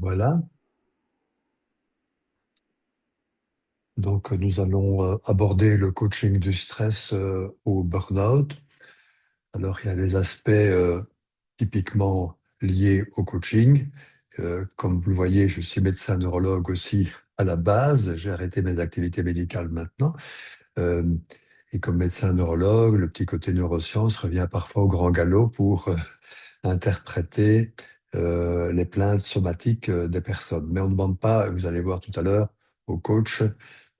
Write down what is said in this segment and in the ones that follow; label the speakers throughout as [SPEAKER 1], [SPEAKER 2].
[SPEAKER 1] Voilà, donc nous allons aborder le coaching du stress au burn-out. Alors il y a les aspects typiquement liés au coaching. Comme vous le voyez, je suis médecin neurologue aussi à la base. J'ai arrêté mes activités médicales maintenant. Euh, et comme médecin neurologue, le petit côté neurosciences revient parfois au grand galop pour interpréter les plaintes somatiques des personnes. Mais on ne demande pas, vous allez voir tout à l'heure, au coach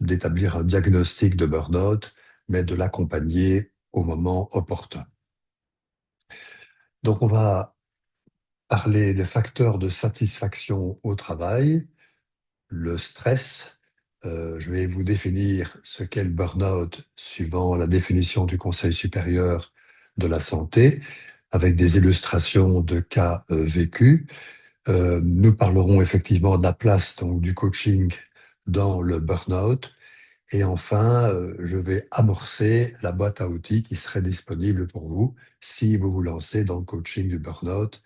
[SPEAKER 1] d'établir un diagnostic de burn-out, mais de l'accompagner au moment opportun. Donc on va parler des facteurs de satisfaction au travail, le stress. Je vais vous définir ce qu'est le burn-out suivant la définition du Conseil supérieur de la santé, avec des illustrations de cas vécus. Nous parlerons effectivement de la place donc, du coaching dans le burn-out. Et enfin, je vais amorcer la boîte à outils qui serait disponible pour vous si vous vous lancez dans le coaching du burn-out.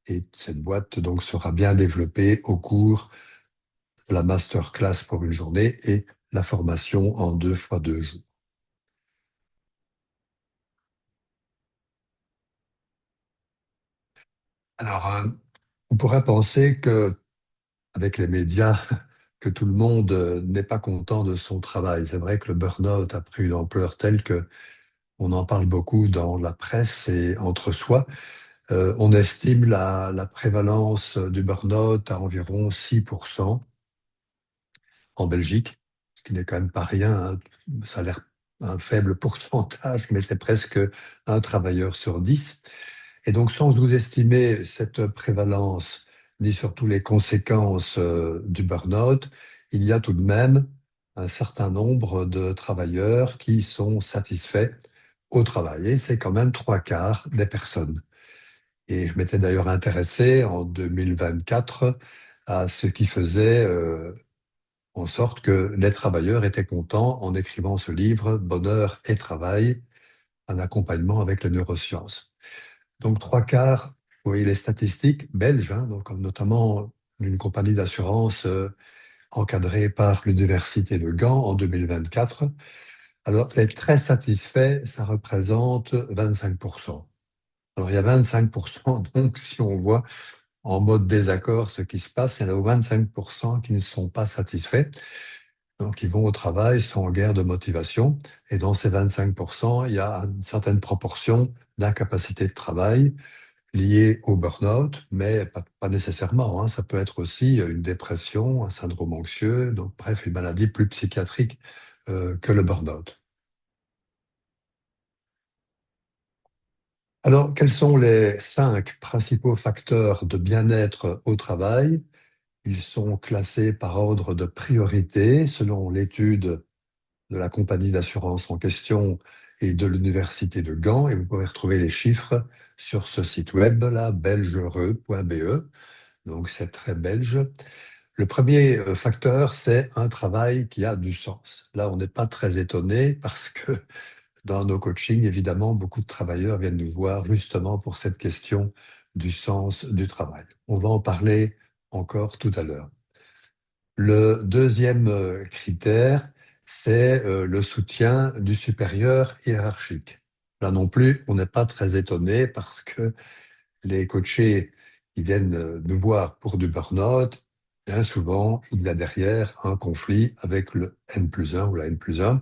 [SPEAKER 1] Et cette boîte donc sera bien développée au cours de la masterclass pour une journée et la formation en 2 fois 2 jours. Alors, on pourrait penser que avec les médias, que tout le monde n'est pas content de son travail. C'est vrai que le burn-out a pris une ampleur telle que on en parle beaucoup dans la presse et entre soi. On estime la prévalence du burn-out à environ 6% en Belgique, ce qui n'est quand même pas rien, hein. Ça a l'air un faible pourcentage, mais c'est presque un travailleur sur 10. Et donc, sans vous estimer cette prévalence, ni surtout les conséquences du burn-out, il y a tout de même un certain nombre de travailleurs qui sont satisfaits au travail. Et c'est quand même 3 quarts des personnes. Et je m'étais d'ailleurs intéressé en 2024 à ce qui faisait en sorte que les travailleurs étaient contents en écrivant ce livre, Bonheur et travail, un accompagnement avec les neurosciences. Donc 3 quarts, vous voyez les statistiques belges, hein, donc notamment d'une compagnie d'assurance encadrée par l'Université de Gand en 2024. Alors les très satisfaits, ça représente 25%. Alors il y a 25%, donc si on voit en mode désaccord ce qui se passe, il y en a 25% qui ne sont pas satisfaits. Donc, ils vont au travail sans guère de motivation. Et dans ces 25%, il y a une certaine proportion d'incapacité de travail liée au burn-out, mais pas nécessairement, hein. Ça peut être aussi une dépression, un syndrome anxieux, donc bref, une maladie plus psychiatrique que le burn-out. Alors, quels sont les 5 principaux facteurs de bien-être au travail? Ils sont classés par ordre de priorité selon l'étude de la compagnie d'assurance en question et de l'université de Gand. Et vous pouvez retrouver les chiffres sur ce site web, là, belgereux.be. Donc, c'est très belge. Le premier facteur, c'est un travail qui a du sens. Là, on n'est pas très étonné parce que dans nos coachings, évidemment, beaucoup de travailleurs viennent nous voir justement pour cette question du sens du travail. On va en parler encore tout à l'heure. Le deuxième critère, c'est le soutien du supérieur hiérarchique. Là non plus, on n'est pas très étonné parce que les coachés qui viennent nous voir pour du burn-out, bien souvent, il y a derrière un conflit avec le N+1 ou la N+1,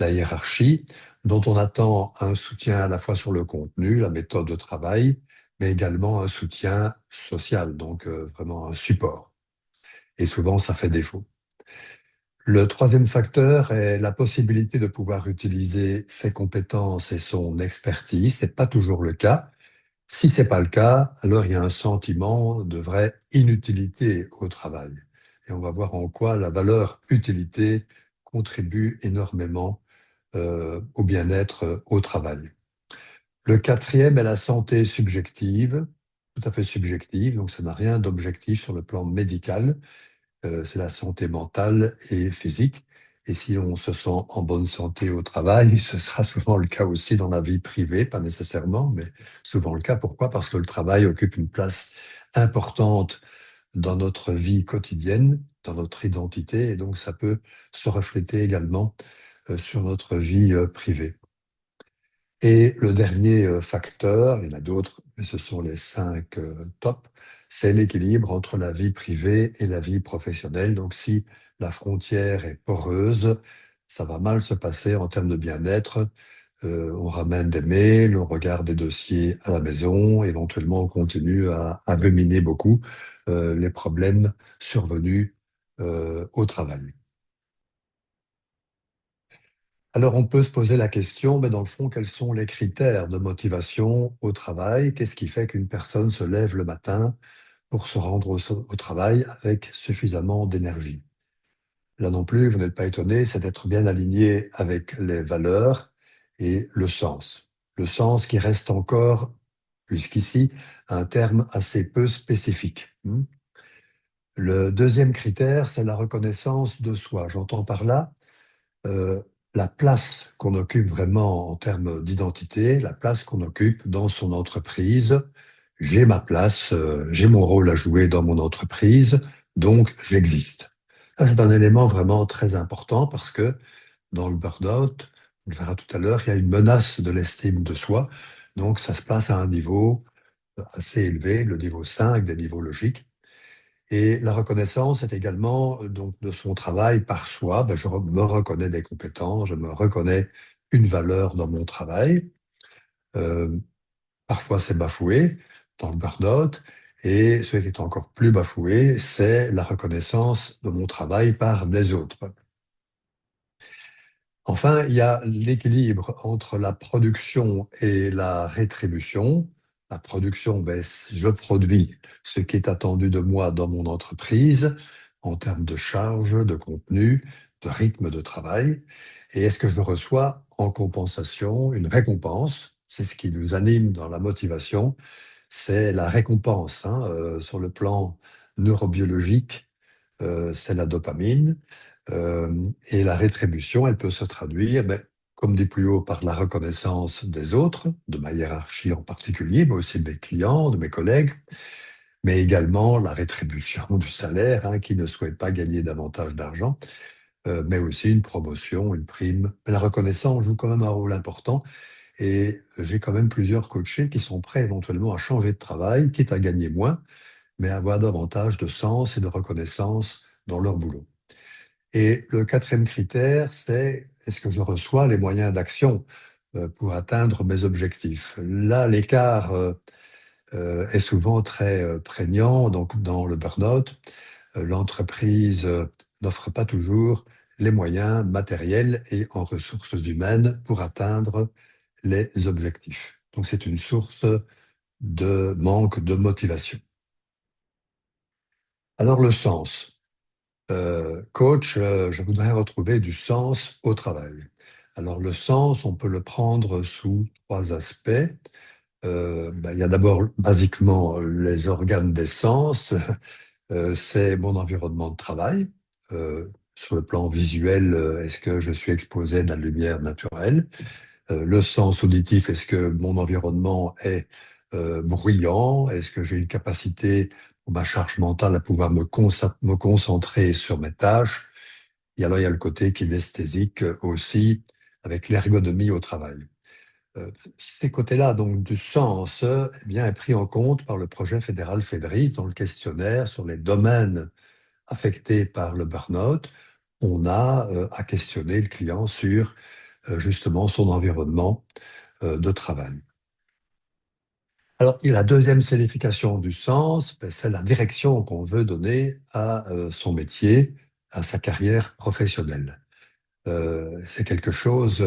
[SPEAKER 1] la hiérarchie, dont on attend un soutien à la fois sur le contenu, la méthode de travail, mais également un soutien social, donc vraiment un support. Et souvent, ça fait défaut. Le troisième facteur est la possibilité de pouvoir utiliser ses compétences et son expertise. C'est pas toujours le cas. Si c'est pas le cas, alors il y a un sentiment de vraie inutilité au travail. Et on va voir en quoi la valeur utilité contribue énormément au bien-être au travail. Le quatrième est la santé subjective, tout à fait subjective, donc ça n'a rien d'objectif sur le plan médical. C'est la santé mentale et physique. Et si on se sent en bonne santé au travail, ce sera souvent le cas aussi dans la vie privée, pas nécessairement, mais souvent le cas. Pourquoi? Parce que le travail occupe une place importante dans notre vie quotidienne, dans notre identité, et donc ça peut se refléter également sur notre vie privée. Et le dernier facteur, il y en a d'autres, mais ce sont les cinq tops, c'est l'équilibre entre la vie privée et la vie professionnelle. Donc si la frontière est poreuse, ça va mal se passer en termes de bien-être. On ramène des mails, on regarde des dossiers à la maison, éventuellement on continue à ruminer beaucoup les problèmes survenus au travail. Alors, on peut se poser la question, mais dans le fond, quels sont les critères de motivation au travail? Qu'est-ce qui fait qu'une personne se lève le matin pour se rendre au travail avec suffisamment d'énergie? Là non plus, vous n'êtes pas étonné, c'est d'être bien aligné avec les valeurs et le sens. Le sens qui reste encore, jusqu'ici, un terme assez peu spécifique. Le deuxième critère, c'est la reconnaissance de soi. J'entends par là euh, la place qu'on occupe vraiment en termes d'identité, la place qu'on occupe dans son entreprise. J'ai ma place, j'ai mon rôle à jouer dans mon entreprise, donc j'existe. Ça, c'est un élément vraiment très important parce que dans le burn-out, on le verra tout à l'heure, il y a une menace de l'estime de soi. Donc ça se place à un niveau assez élevé, le niveau 5 des niveaux logiques. Et la reconnaissance est également donc de son travail par soi. Ben, me reconnais des compétences, je me reconnais une valeur dans mon travail. Euh, Parfois, c'est bafoué dans le burn-out. Et ce qui est encore plus bafoué, c'est la reconnaissance de mon travail par les autres. Enfin, il y a l'équilibre entre la production et la rétribution. La production, ben, je produis ce qui est attendu de moi dans mon entreprise en termes de charge, de contenu, de rythme de travail. Et est-ce que je reçois en compensation une récompense? C'est ce qui nous anime dans la motivation, c'est la récompense, hein, sur le plan neurobiologique, c'est la dopamine. Et la rétribution, elle peut se traduire, ben, comme dit plus haut, par la reconnaissance des autres, de ma hiérarchie en particulier, mais aussi de mes clients, de mes collègues, mais également la rétribution du salaire, hein, qui ne souhaite pas gagner davantage d'argent, mais aussi une promotion, une prime. La reconnaissance joue quand même un rôle important et j'ai quand même plusieurs coachés qui sont prêts éventuellement à changer de travail, quitte à gagner moins, mais à avoir davantage de sens et de reconnaissance dans leur boulot. Et le quatrième critère, c'est est-ce que je reçois les moyens d'action pour atteindre mes objectifs? Là, l'écart est souvent très prégnant. Donc, dans le burn-out, l'entreprise n'offre pas toujours les moyens matériels et en ressources humaines pour atteindre les objectifs. Donc, c'est une source de manque de motivation. Alors, le sens. Coach, je voudrais retrouver du sens au travail. Alors le sens, on peut le prendre sous trois aspects. Ben, il y a d'abord basiquement les organes des sens. C'est mon environnement de travail. Sur le plan visuel, est-ce que je suis exposé à de la lumière naturelle? Le sens auditif, est-ce que mon environnement est bruyant? Est-ce que j'ai une capacité pour ma charge mentale à pouvoir me concentrer sur mes tâches? Et alors, il y a le côté kinesthésique aussi, avec l'ergonomie au travail. Ces côtés-là, donc du sens, eh bien, est pris en compte par le projet fédéral FEDRIS dans le questionnaire sur les domaines affectés par le burn-out. On a à questionner le client sur justement son environnement de travail. Alors, et la deuxième signification du sens, ben, c'est la direction qu'on veut donner à son métier, à sa carrière professionnelle. C'est quelque chose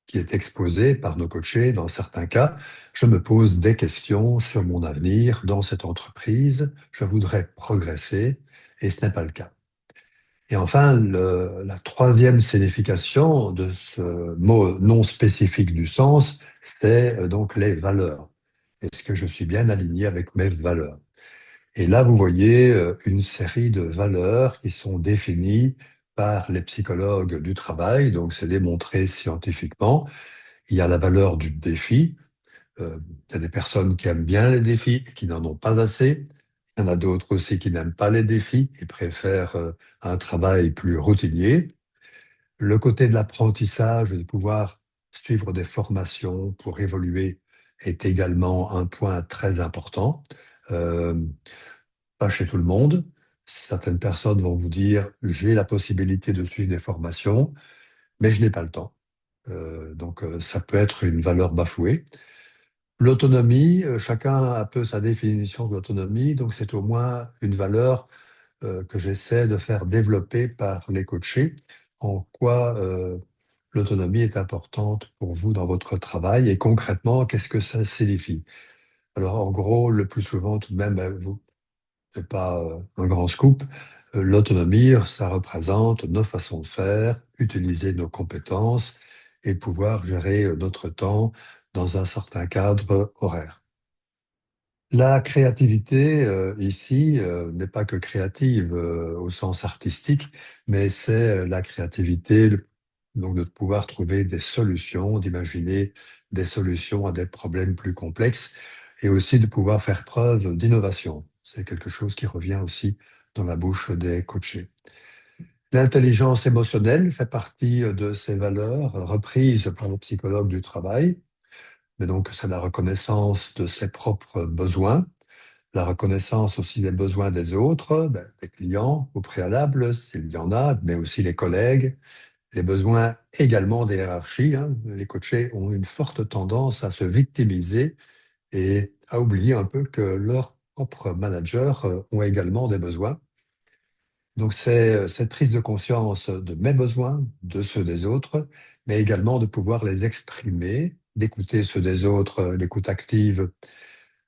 [SPEAKER 1] qui est exposé par nos coachés dans certains cas. Je me pose des questions sur mon avenir dans cette entreprise. Je voudrais progresser et ce n'est pas le cas. Et enfin, la troisième signification de ce mot non spécifique du sens, c'est donc les valeurs. Est-ce que je suis bien aligné avec mes valeurs? Et là, vous voyez une série de valeurs qui sont définies par les psychologues du travail, donc c'est démontré scientifiquement. Il y a la valeur du défi. Il y a des personnes qui aiment bien les défis et qui n'en ont pas assez. Il y en a d'autres aussi qui n'aiment pas les défis et préfèrent un travail plus routinier. Le côté de l'apprentissage, de pouvoir suivre des formations pour évoluer est également un point très important. Euh, Pas chez tout le monde. Certaines personnes vont vous dire, j'ai la possibilité de suivre des formations, mais je n'ai pas le temps. Ça peut être une valeur bafouée. L'autonomie, chacun a un peu sa définition de l'autonomie, donc c'est au moins une valeur que j'essaie de faire développer par les coachés. En quoi l'autonomie est importante pour vous dans votre travail et concrètement, qu'est-ce que ça signifie? Alors en gros, le plus souvent, tout de même, vous c'est pas un grand scoop. L'autonomie, ça représente nos façons de faire, utiliser nos compétences et pouvoir gérer notre temps dans un certain cadre horaire. La créativité, ici, n'est pas que créative au sens artistique, mais c'est la créativité, donc de pouvoir trouver des solutions, d'imaginer des solutions à des problèmes plus complexes et aussi de pouvoir faire preuve d'innovation. C'est quelque chose qui revient aussi dans la bouche des coachés. L'intelligence émotionnelle fait partie de ces valeurs reprises par le psychologue du travail, mais donc c'est la reconnaissance de ses propres besoins, la reconnaissance aussi des besoins des autres, des clients au préalable, s'il y en a, mais aussi les collègues, les besoins également des hiérarchies, hein. Les coachés ont une forte tendance à se victimiser et à oublier un peu que leurs propres managers ont également des besoins. Donc c'est cette prise de conscience de mes besoins, de ceux des autres, mais également de pouvoir les exprimer, d'écouter ceux des autres, l'écoute active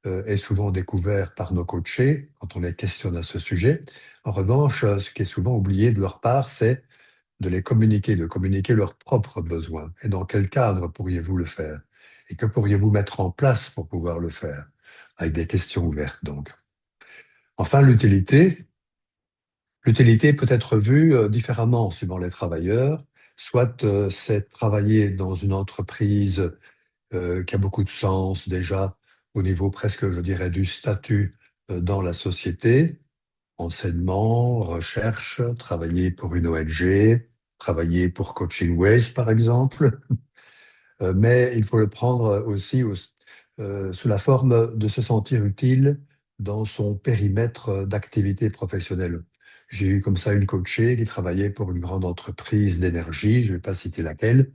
[SPEAKER 1] est souvent découvert par nos coachés quand on les questionne à ce sujet. En revanche, ce qui est souvent oublié de leur part, c'est de communiquer leurs propres besoins. Et dans quel cadre pourriez-vous le faire? Et que pourriez-vous mettre en place pour pouvoir le faire? Avec des questions ouvertes, donc. Enfin, l'utilité. L'utilité peut être vue différemment suivant les travailleurs. Soit c'est travailler dans une entreprise qui a beaucoup de sens déjà au niveau presque, je dirais, du statut dans la société, enseignement, recherche, travailler pour une ONG, travailler pour Coaching Ways, par exemple. Mais il faut le prendre aussi sous la forme de se sentir utile dans son périmètre d'activité professionnelle. J'ai eu comme ça une coachée qui travaillait pour une grande entreprise d'énergie, je ne vais pas citer laquelle,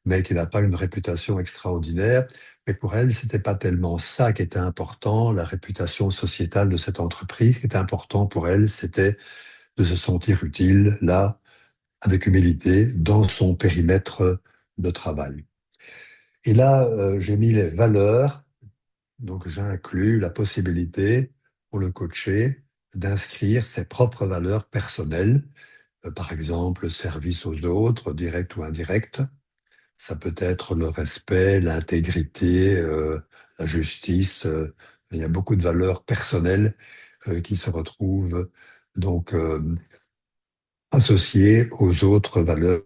[SPEAKER 1] mais qui n'a pas une réputation extraordinaire. Mais pour elle, c'était pas tellement ça qui était important, la réputation sociétale de cette entreprise. Ce qui était important pour elle, c'était de se sentir utile, là, avec humilité, dans son périmètre de travail. Et là, j'ai mis les valeurs, donc j'ai inclus la possibilité pour le coacher d'inscrire ses propres valeurs personnelles, par exemple, service aux autres, direct ou indirect. Ça peut être le respect, l'intégrité, la justice. Il y a beaucoup de valeurs personnelles qui se retrouvent donc associées aux autres valeurs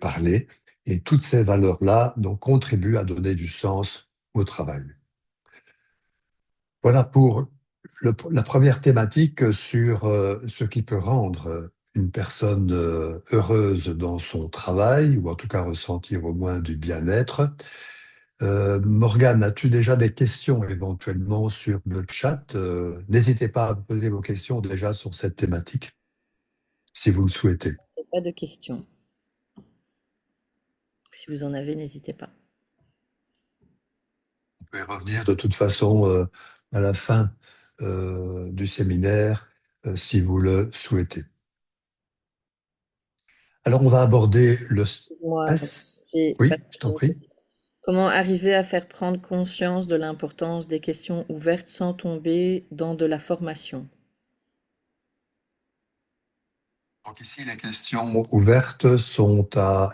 [SPEAKER 1] parlées. Et toutes ces valeurs-là donc contribuent à donner du sens au travail. Voilà pour la première thématique sur ce qui peut rendre une personne heureuse dans son travail, ou en tout cas ressentir au moins du bien-être. Morgane, as-tu déjà des questions éventuellement sur le chat? N'hésitez pas à poser vos questions déjà sur cette thématique, si vous le souhaitez.
[SPEAKER 2] Pas de questions. Si vous en avez, n'hésitez pas.
[SPEAKER 1] On peut y revenir de toute façon à la fin du séminaire, si vous le souhaitez. Alors, on va aborder le
[SPEAKER 2] Moi,
[SPEAKER 1] stress. Oui, je t'en prie.
[SPEAKER 2] comment arriver à faire prendre conscience de l'importance des questions ouvertes sans tomber dans de la formation?
[SPEAKER 1] Donc ici, les questions ouvertes sont à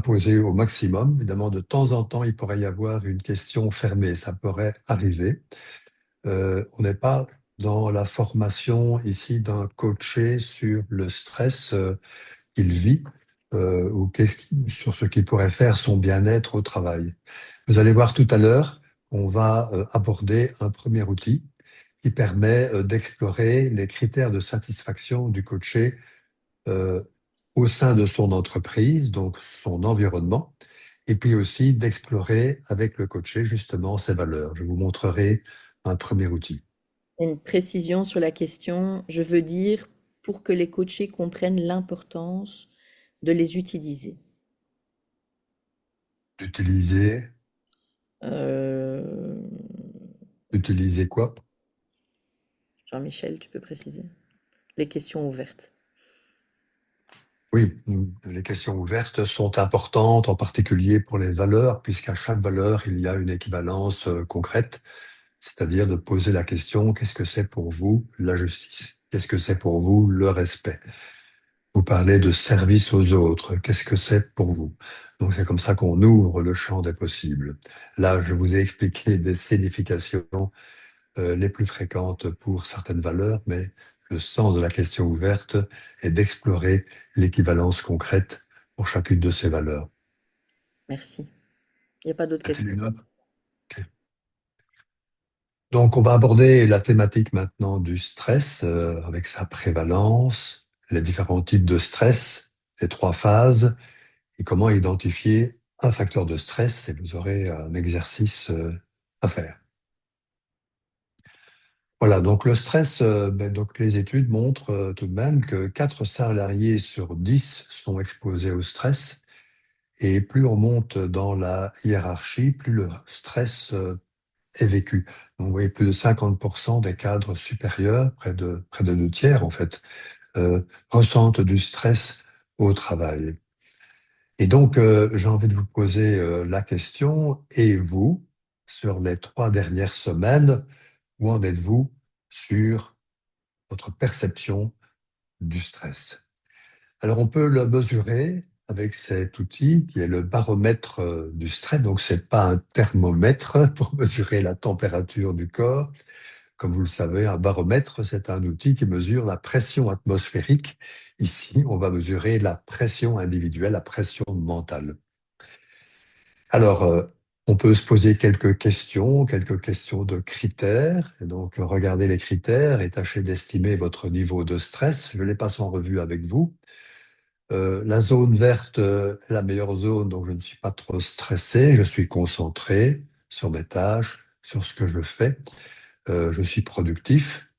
[SPEAKER 1] poser au maximum. Évidemment, de temps en temps, il pourrait y avoir une question fermée. Ça pourrait arriver. On n'est pas dans la formation ici d'un coaché sur le stress qu'il vit ou sur ce qui pourrait faire son bien-être au travail. Vous allez voir tout à l'heure, on va aborder un premier outil qui permet d'explorer les critères de satisfaction du coaché euh, au sein de son entreprise, donc son environnement, et puis aussi d'explorer avec le coaché justement ses valeurs. Je vous montrerai un premier outil.
[SPEAKER 2] Une précision sur la question, je veux dire pour que les coachés comprennent l'importance de les utiliser.
[SPEAKER 1] D'utiliser,
[SPEAKER 2] Euh,
[SPEAKER 1] utiliser quoi?
[SPEAKER 2] Jean-Michel, tu peux préciser. Les questions ouvertes.
[SPEAKER 1] Oui, les questions ouvertes sont importantes, en particulier pour les valeurs, puisqu'à chaque valeur, il y a une équivalence concrète, c'est-à-dire de poser la question, qu'est-ce que c'est pour vous la justice? Qu'est-ce que c'est pour vous le respect? Vous parlez de service aux autres, qu'est-ce que c'est pour vous? Donc c'est comme ça qu'on ouvre le champ des possibles. Là, je vous ai expliqué des significations les plus fréquentes pour certaines valeurs, mais le sens de la question ouverte est d'explorer l'équivalence concrète pour chacune de ces valeurs.
[SPEAKER 2] Merci. Il n'y a pas d'autres
[SPEAKER 1] Y a-t-il
[SPEAKER 2] questions.
[SPEAKER 1] une autre? Ok. Donc, on va aborder la thématique maintenant du stress avec sa prévalence, les différents types de stress, les trois phases et comment identifier un facteur de stress. Et vous aurez un exercice à faire. Voilà, donc le stress, donc les études montrent tout de même que 4 salariés sur 10 sont exposés au stress. Et plus on monte dans la hiérarchie, plus le stress est vécu. Donc, vous voyez, plus de 50% des cadres supérieurs, près de 2 tiers en fait, ressentent du stress au travail. Et donc, j'ai envie de vous poser la question, et vous, sur les 3 dernières semaines, où en êtes-vous sur votre perception du stress? Alors, on peut le mesurer avec cet outil qui est le baromètre du stress. Donc, c'est pas un thermomètre pour mesurer la température du corps. Comme vous le savez, un baromètre, c'est un outil qui mesure la pression atmosphérique. Ici, on va mesurer la pression individuelle, la pression mentale. Alors, on peut se poser quelques questions de critères. Et donc, regardez les critères et tâchez d'estimer votre niveau de stress. Je les passe en revue avec vous. La zone verte est la meilleure zone, donc je ne suis pas trop stressé, je suis concentré sur mes tâches, sur ce que je fais. Je suis productif.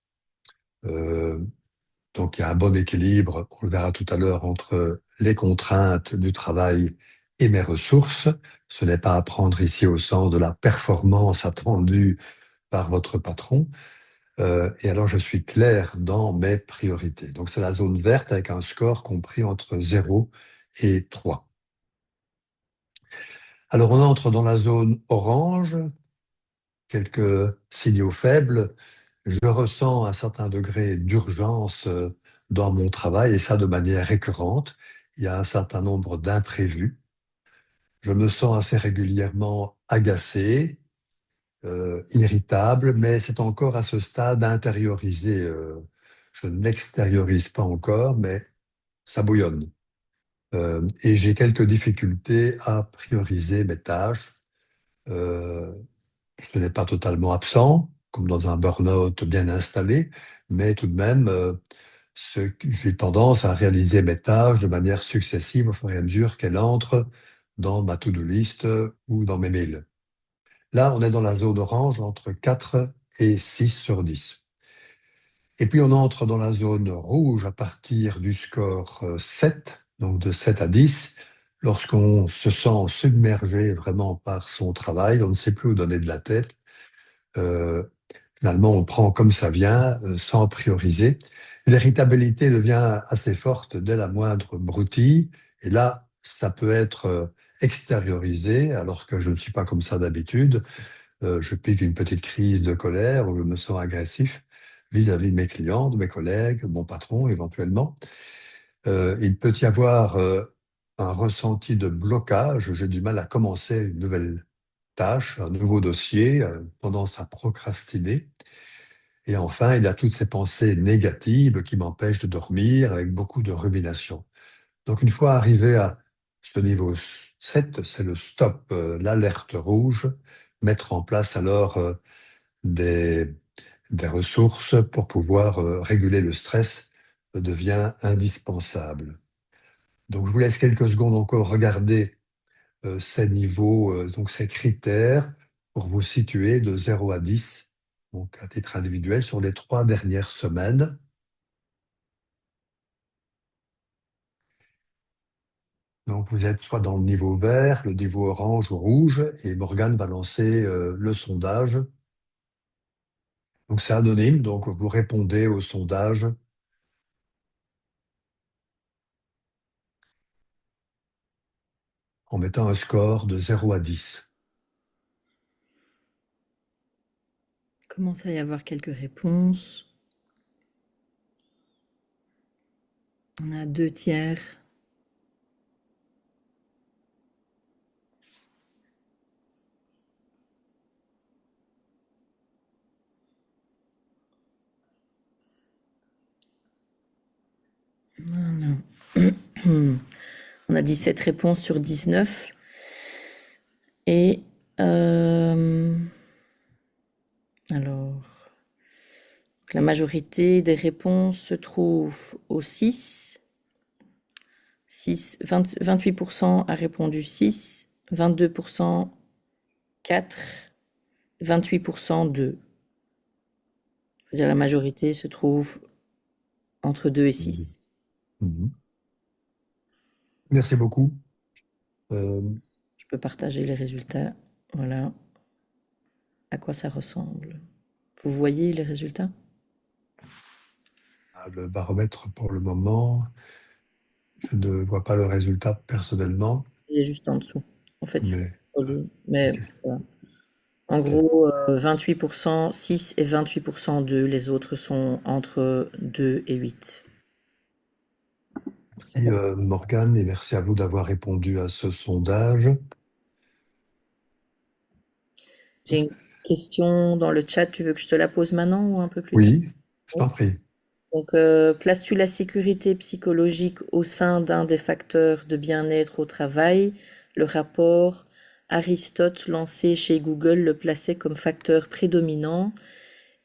[SPEAKER 1] Euh, donc il y a un bon équilibre, on le verra tout à l'heure, entre les contraintes du travail et mes ressources. Ce n'est pas à prendre ici au sens de la performance attendue par votre patron. Et alors, je suis clair dans mes priorités. Donc, c'est la zone verte avec un score compris entre 0 et 3. Alors, on entre dans la zone orange, quelques signaux faibles. Je ressens un certain degré d'urgence dans mon travail, et ça de manière récurrente. Il y a un certain nombre d'imprévus. Je me sens assez régulièrement agacé, irritable, mais c'est encore à ce stade intériorisé. Je ne l'extériorise pas encore, mais ça bouillonne. Et j'ai quelques difficultés à prioriser mes tâches. Euh, ce n'est pas totalement absent, comme dans un burn-out bien installé, mais tout de même, j'ai tendance à réaliser mes tâches de manière successive au fur et à mesure qu'elles entrent dans ma to-do list ou dans mes mails. Là, on est dans la zone orange entre 4 et 6 sur 10. Et puis, on entre dans la zone rouge à partir du score 7, donc de 7 à 10, lorsqu'on se sent submergé vraiment par son travail, on ne sait plus où donner de la tête. Euh, Finalement, on prend comme ça vient, sans prioriser. L'irritabilité devient assez forte dès la moindre broutille. Et là, ça peut être extériorisé, alors que je ne suis pas comme ça d'habitude. Je pique une petite crise de colère où je me sens agressif vis-à-vis de mes clients, de mes collègues, mon patron éventuellement. Il peut y avoir un ressenti de blocage. J'ai du mal à commencer une nouvelle tâche, un nouveau dossier, tendance à procrastiner. Et enfin, il y a toutes ces pensées négatives qui m'empêchent de dormir avec beaucoup de rumination. Donc, une fois arrivé à ce niveau 7, c'est le stop, l'alerte rouge, mettre en place alors des, des ressources pour pouvoir réguler le stress devient indispensable. Donc, je vous laisse quelques secondes encore regarder ces niveaux, donc ces critères pour vous situer de 0 à 10, donc à titre individuel, sur les 3 dernières semaines. Donc, vous êtes soit dans le niveau vert, le niveau orange ou rouge, et Morgane va lancer le sondage. Donc, c'est anonyme, donc vous répondez au sondage en mettant un score de 0 à 10.
[SPEAKER 2] Commence à y avoir quelques réponses. On a 2 tiers. Voilà. On a 17 réponses sur 19. Et alors, la majorité des réponses se trouve au 6. 28% a répondu 6, 22% 4, 28% 2. C'est-à-dire la majorité se trouve entre 2 et 6.
[SPEAKER 1] Mhm. Merci beaucoup. Euh,
[SPEAKER 2] Je peux partager les résultats. Voilà à quoi ça ressemble. Vous voyez les résultats?
[SPEAKER 1] le baromètre pour le moment, je ne vois pas le résultat personnellement,
[SPEAKER 2] Il est juste en dessous. En fait, il faut
[SPEAKER 1] mais
[SPEAKER 2] scroller. Mais
[SPEAKER 1] ok,
[SPEAKER 2] voilà. En
[SPEAKER 1] ok.
[SPEAKER 2] gros, 28% 6 et 28% 2. Les autres sont entre 2 et 8.
[SPEAKER 1] Merci Morgane et merci à vous d'avoir répondu à ce sondage.
[SPEAKER 2] J'ai une question dans le chat. Tu veux que je te la pose maintenant ou un peu plus tard?
[SPEAKER 1] Oui, je
[SPEAKER 2] Oui.
[SPEAKER 1] t'en prie.
[SPEAKER 2] Donc, places-tu la sécurité psychologique au sein d'un des facteurs de bien-être au travail? Le rapport Aristote lancé chez Google le plaçait comme facteur prédominant.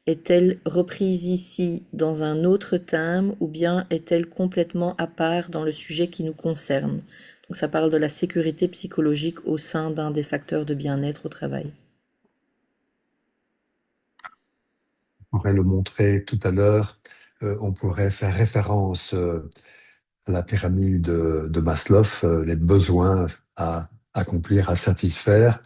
[SPEAKER 2] Est-elle reprise ici dans un autre thème ou bien est-elle complètement à part dans le sujet qui nous concerne? Donc, ça parle de la sécurité psychologique au sein d'un des facteurs de bien-être au travail.
[SPEAKER 1] On pourrait le montrer tout à l'heure. On pourrait faire référence à la pyramide de Maslow, les besoins à accomplir, à satisfaire.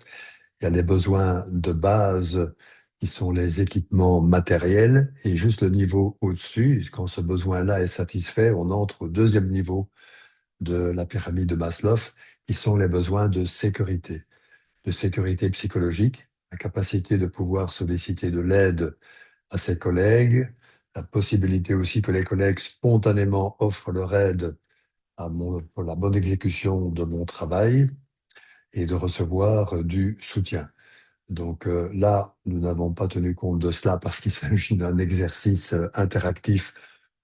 [SPEAKER 1] Il y a les besoins de base qui sont les équipements matériels et juste le niveau au-dessus, quand ce besoin-là est satisfait, on entre au deuxième niveau de la pyramide de Maslow, qui sont les besoins de sécurité psychologique, la capacité de pouvoir solliciter de l'aide à ses collègues, la possibilité aussi que les collègues spontanément offrent leur aide pour la bonne exécution de mon travail et de recevoir du soutien. Donc là, nous n'avons pas tenu compte de cela parce qu'il s'agit d'un exercice interactif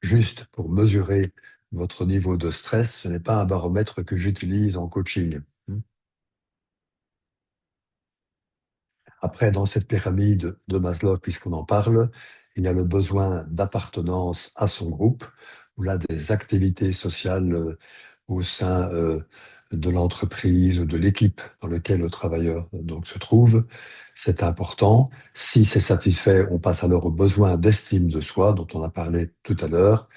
[SPEAKER 1] juste pour mesurer votre niveau de stress. Ce n'est pas un baromètre que j'utilise en coaching. Après, dans cette pyramide de Maslow, puisqu'on en parle, il y a le besoin d'appartenance à son groupe, ou là des activités sociales au sein de l'entreprise ou de l'équipe dans laquelle le travailleur donc, se trouve. C'est important. Si c'est satisfait, on passe alors au besoin d'estime de soi, dont on a parlé tout à l'heure,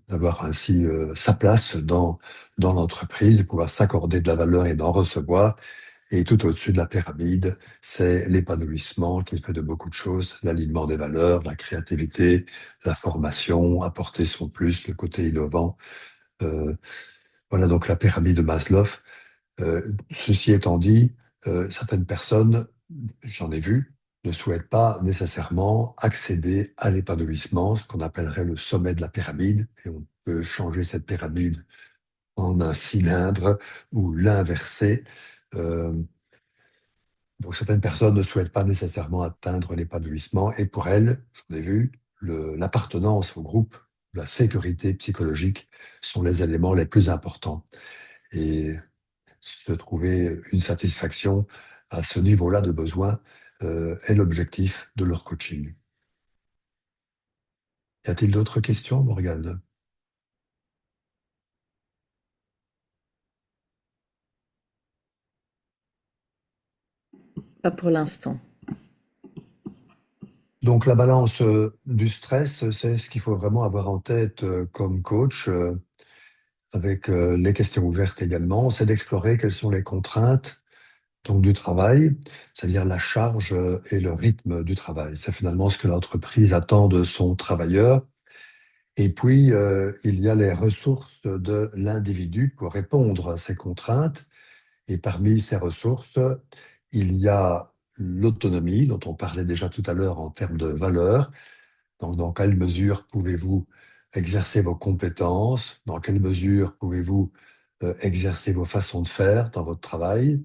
[SPEAKER 1] d'avoir ainsi sa place dans l'entreprise, de pouvoir s'accorder de la valeur et d'en recevoir. Et tout au-dessus de la pyramide, c'est l'épanouissement qui fait de beaucoup de choses, l'alignement des valeurs, la créativité, la formation, apporter son plus, le côté innovant. Euh, voilà donc la pyramide de Maslow. Ceci étant dit, certaines personnes, j'en ai vu, ne souhaitent pas nécessairement accéder à l'épanouissement, ce qu'on appellerait le sommet de la pyramide. Et on peut changer cette pyramide en un cylindre ou l'inverser. Euh, Donc, certaines personnes ne souhaitent pas nécessairement atteindre l'épanouissement et pour elles, j'en ai vu, l'appartenance au groupe, la sécurité psychologique sont les éléments les plus importants. Et se trouver une satisfaction à ce niveau-là de besoin est l'objectif de leur coaching. Y a-t-il d'autres questions, Morgane?
[SPEAKER 2] Pas pour l'instant.
[SPEAKER 1] Donc la balance du stress, c'est ce qu'il faut vraiment avoir en tête comme coach, avec les questions ouvertes également, c'est d'explorer quelles sont les contraintes donc, du travail, c'est-à-dire la charge et le rythme du travail. C'est finalement ce que l'entreprise attend de son travailleur. Et puis, il y a les ressources de l'individu pour répondre à ces contraintes. Et parmi ces ressources, il y a l'autonomie, dont on parlait déjà tout à l'heure en termes de valeur. Donc, dans quelle mesure pouvez-vous exercer vos compétences? Dans quelle mesure pouvez-vous exercer vos façons de faire dans votre travail?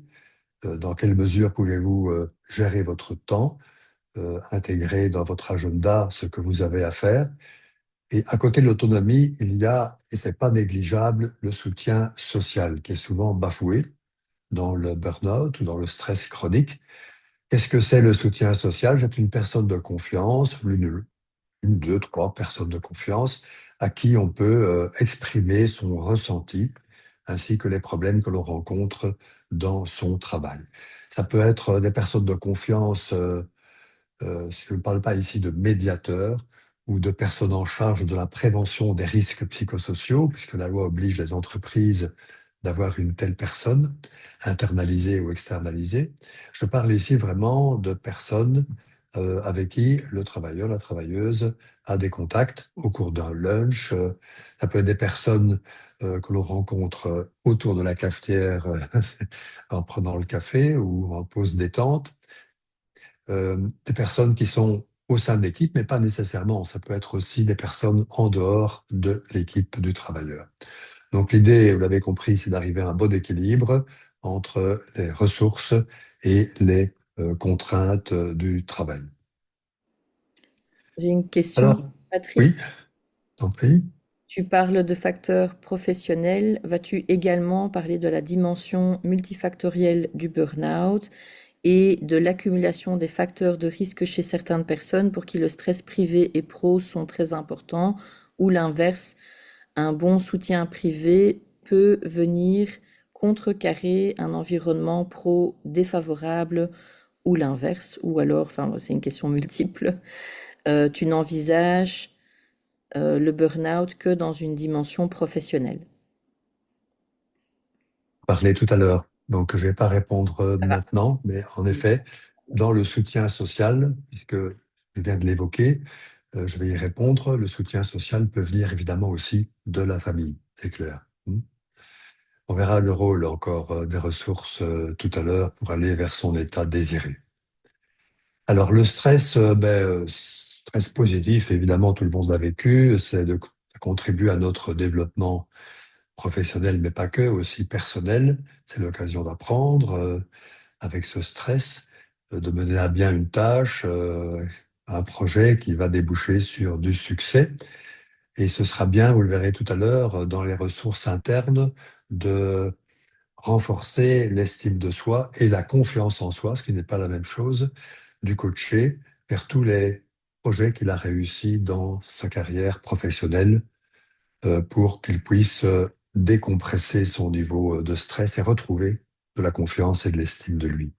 [SPEAKER 1] Dans quelle mesure pouvez-vous gérer votre temps, intégrer dans votre agenda ce que vous avez à faire? Et à côté de l'autonomie, il y a, et c'est pas négligeable, le soutien social qui est souvent bafoué dans le burn-out ou dans le stress chronique. Qu'est-ce que c'est le soutien social? C'est une personne de confiance, une, deux, trois personnes de confiance à qui on peut exprimer son ressenti ainsi que les problèmes que l'on rencontre dans son travail. Ça peut être des personnes de confiance, je ne parle pas ici de médiateurs ou de personnes en charge de la prévention des risques psychosociaux, puisque la loi oblige les entreprises d'avoir une telle personne, internalisée ou externalisée. Je parle ici vraiment de personnes avec qui le travailleur, la travailleuse a des contacts au cours d'un lunch. Ça peut être des personnes que l'on rencontre autour de la cafetière en prenant le café ou en pause détente. Des personnes qui sont au sein de l'équipe, mais pas nécessairement. Ça peut être aussi des personnes en dehors de l'équipe du travailleur. Donc l'idée, vous l'avez compris, c'est d'arriver à un bon équilibre entre les ressources et les contraintes du travail.
[SPEAKER 2] J'ai une question,
[SPEAKER 1] Alors, oui,
[SPEAKER 2] Patrice.
[SPEAKER 1] tant pis.
[SPEAKER 2] Tu parles de facteurs professionnels. Vas-tu également parler de la dimension multifactorielle du burn-out et de l'accumulation des facteurs de risque chez certaines personnes pour qui le stress privé et pro sont très importants, ou l'inverse, un bon soutien privé peut venir contrecarrer un environnement pro défavorable, ou l'inverse, ou alors, enfin, c'est une question multiple. Tu n'envisages le burn-out que dans une dimension professionnelle.
[SPEAKER 1] Parlé tout à l'heure. Donc, je ne vais pas répondre
[SPEAKER 2] Ça va.
[SPEAKER 1] maintenant, mais en effet, dans le soutien social, puisque je viens de l'évoquer, je vais y répondre. Le soutien social peut venir évidemment aussi de la famille, c'est clair. On verra le rôle encore des ressources tout à l'heure pour aller vers son état désiré. Alors, le stress, stress positif, évidemment, tout le monde l'a vécu, ça contribue à notre développement professionnel, mais pas que, aussi personnel. C'est l'occasion d'apprendre avec ce stress, de mener à bien une tâche, un projet qui va déboucher sur du succès. Et ce sera bien, vous le verrez tout à l'heure, dans les ressources internes, de renforcer l'estime de soi et la confiance en soi, ce qui n'est pas la même chose, du coacher vers tous les projets qu'il a réussi dans sa carrière professionnelle pour qu'il puisse décompresser son niveau de stress et retrouver de la confiance et de l'estime de lui.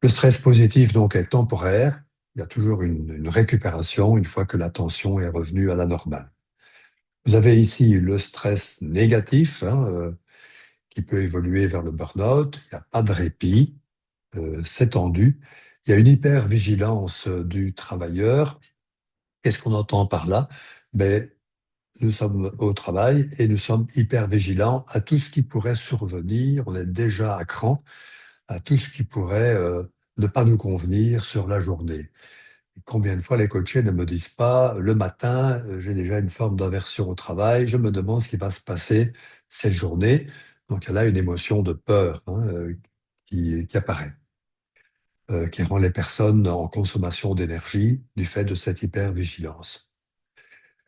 [SPEAKER 1] Le stress positif, donc, est temporaire. Il y a toujours une récupération une fois que la tension est revenue à la normale. Vous avez ici le stress négatif, hein, qui peut évoluer vers le burn-out. Il n'y a pas de répit, c'est tendu. Il y a une hypervigilance du travailleur. Qu'est-ce qu'on entend par là? Ben, nous sommes au travail et nous sommes hyper vigilants à tout ce qui pourrait survenir. On est déjà à cran à tout ce qui pourrait ne pas nous convenir sur la journée. Combien de fois les coachés ne me disent pas, le matin, j'ai déjà une forme d'aversion au travail, je me demande ce qui va se passer cette journée. Donc il y a là une émotion de peur qui apparaît, qui rend les personnes en consommation d'énergie du fait de cette hypervigilance.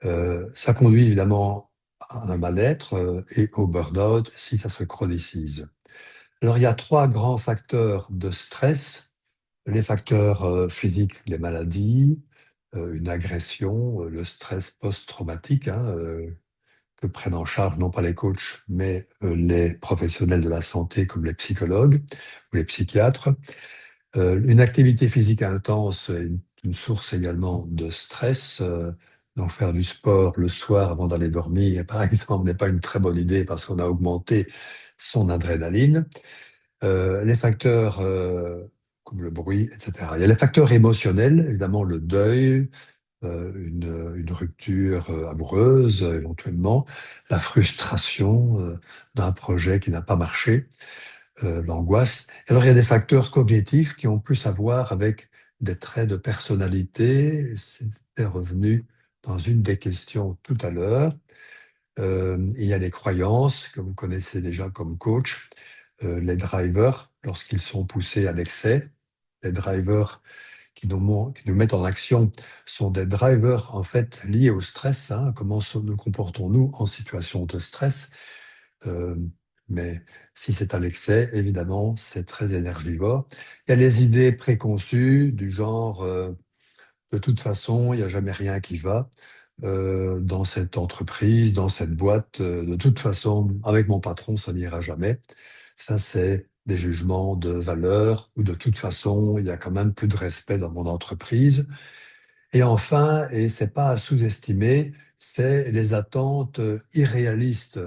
[SPEAKER 1] Ça conduit évidemment à un mal-être et au burn-out si ça se chronicise. Alors il y a trois grands facteurs de stress Les facteurs physiques, les maladies, une agression, le stress post-traumatique, hein, que prennent en charge non pas les coachs, mais les professionnels de la santé comme les psychologues ou les psychiatres. Une activité physique intense est une source également de stress. Donc faire du sport le soir avant d'aller dormir, par exemple, n'est pas une très bonne idée parce qu'on a augmenté son adrénaline. Les facteurs comme le bruit, etc. Il y a les facteurs émotionnels, évidemment le deuil, une rupture amoureuse éventuellement, la frustration d'un projet qui n'a pas marché, l'angoisse. Alors il y a des facteurs cognitifs qui ont plus à voir avec des traits de personnalité. C'était revenu dans une des questions tout à l'heure. Il y a les croyances que vous connaissez déjà comme coach, les drivers lorsqu'ils sont poussés à l'excès. Les drivers qui nous mettent en action sont des drivers en fait liés au stress, hein. Comment nous comportons-nous en situation de stress? Euh, mais si c'est à l'excès, évidemment, c'est très énergivore. Il y a les idées préconçues du genre de toute façon, il n'y a jamais rien qui va dans cette entreprise, dans cette boîte. De toute façon, avec mon patron, ça n'ira jamais. Ça, c'est des jugements de valeur ou de toute façon, il y a quand même plus de respect dans mon entreprise. Et enfin, et c'est pas à sous-estimer, c'est les attentes irréalistes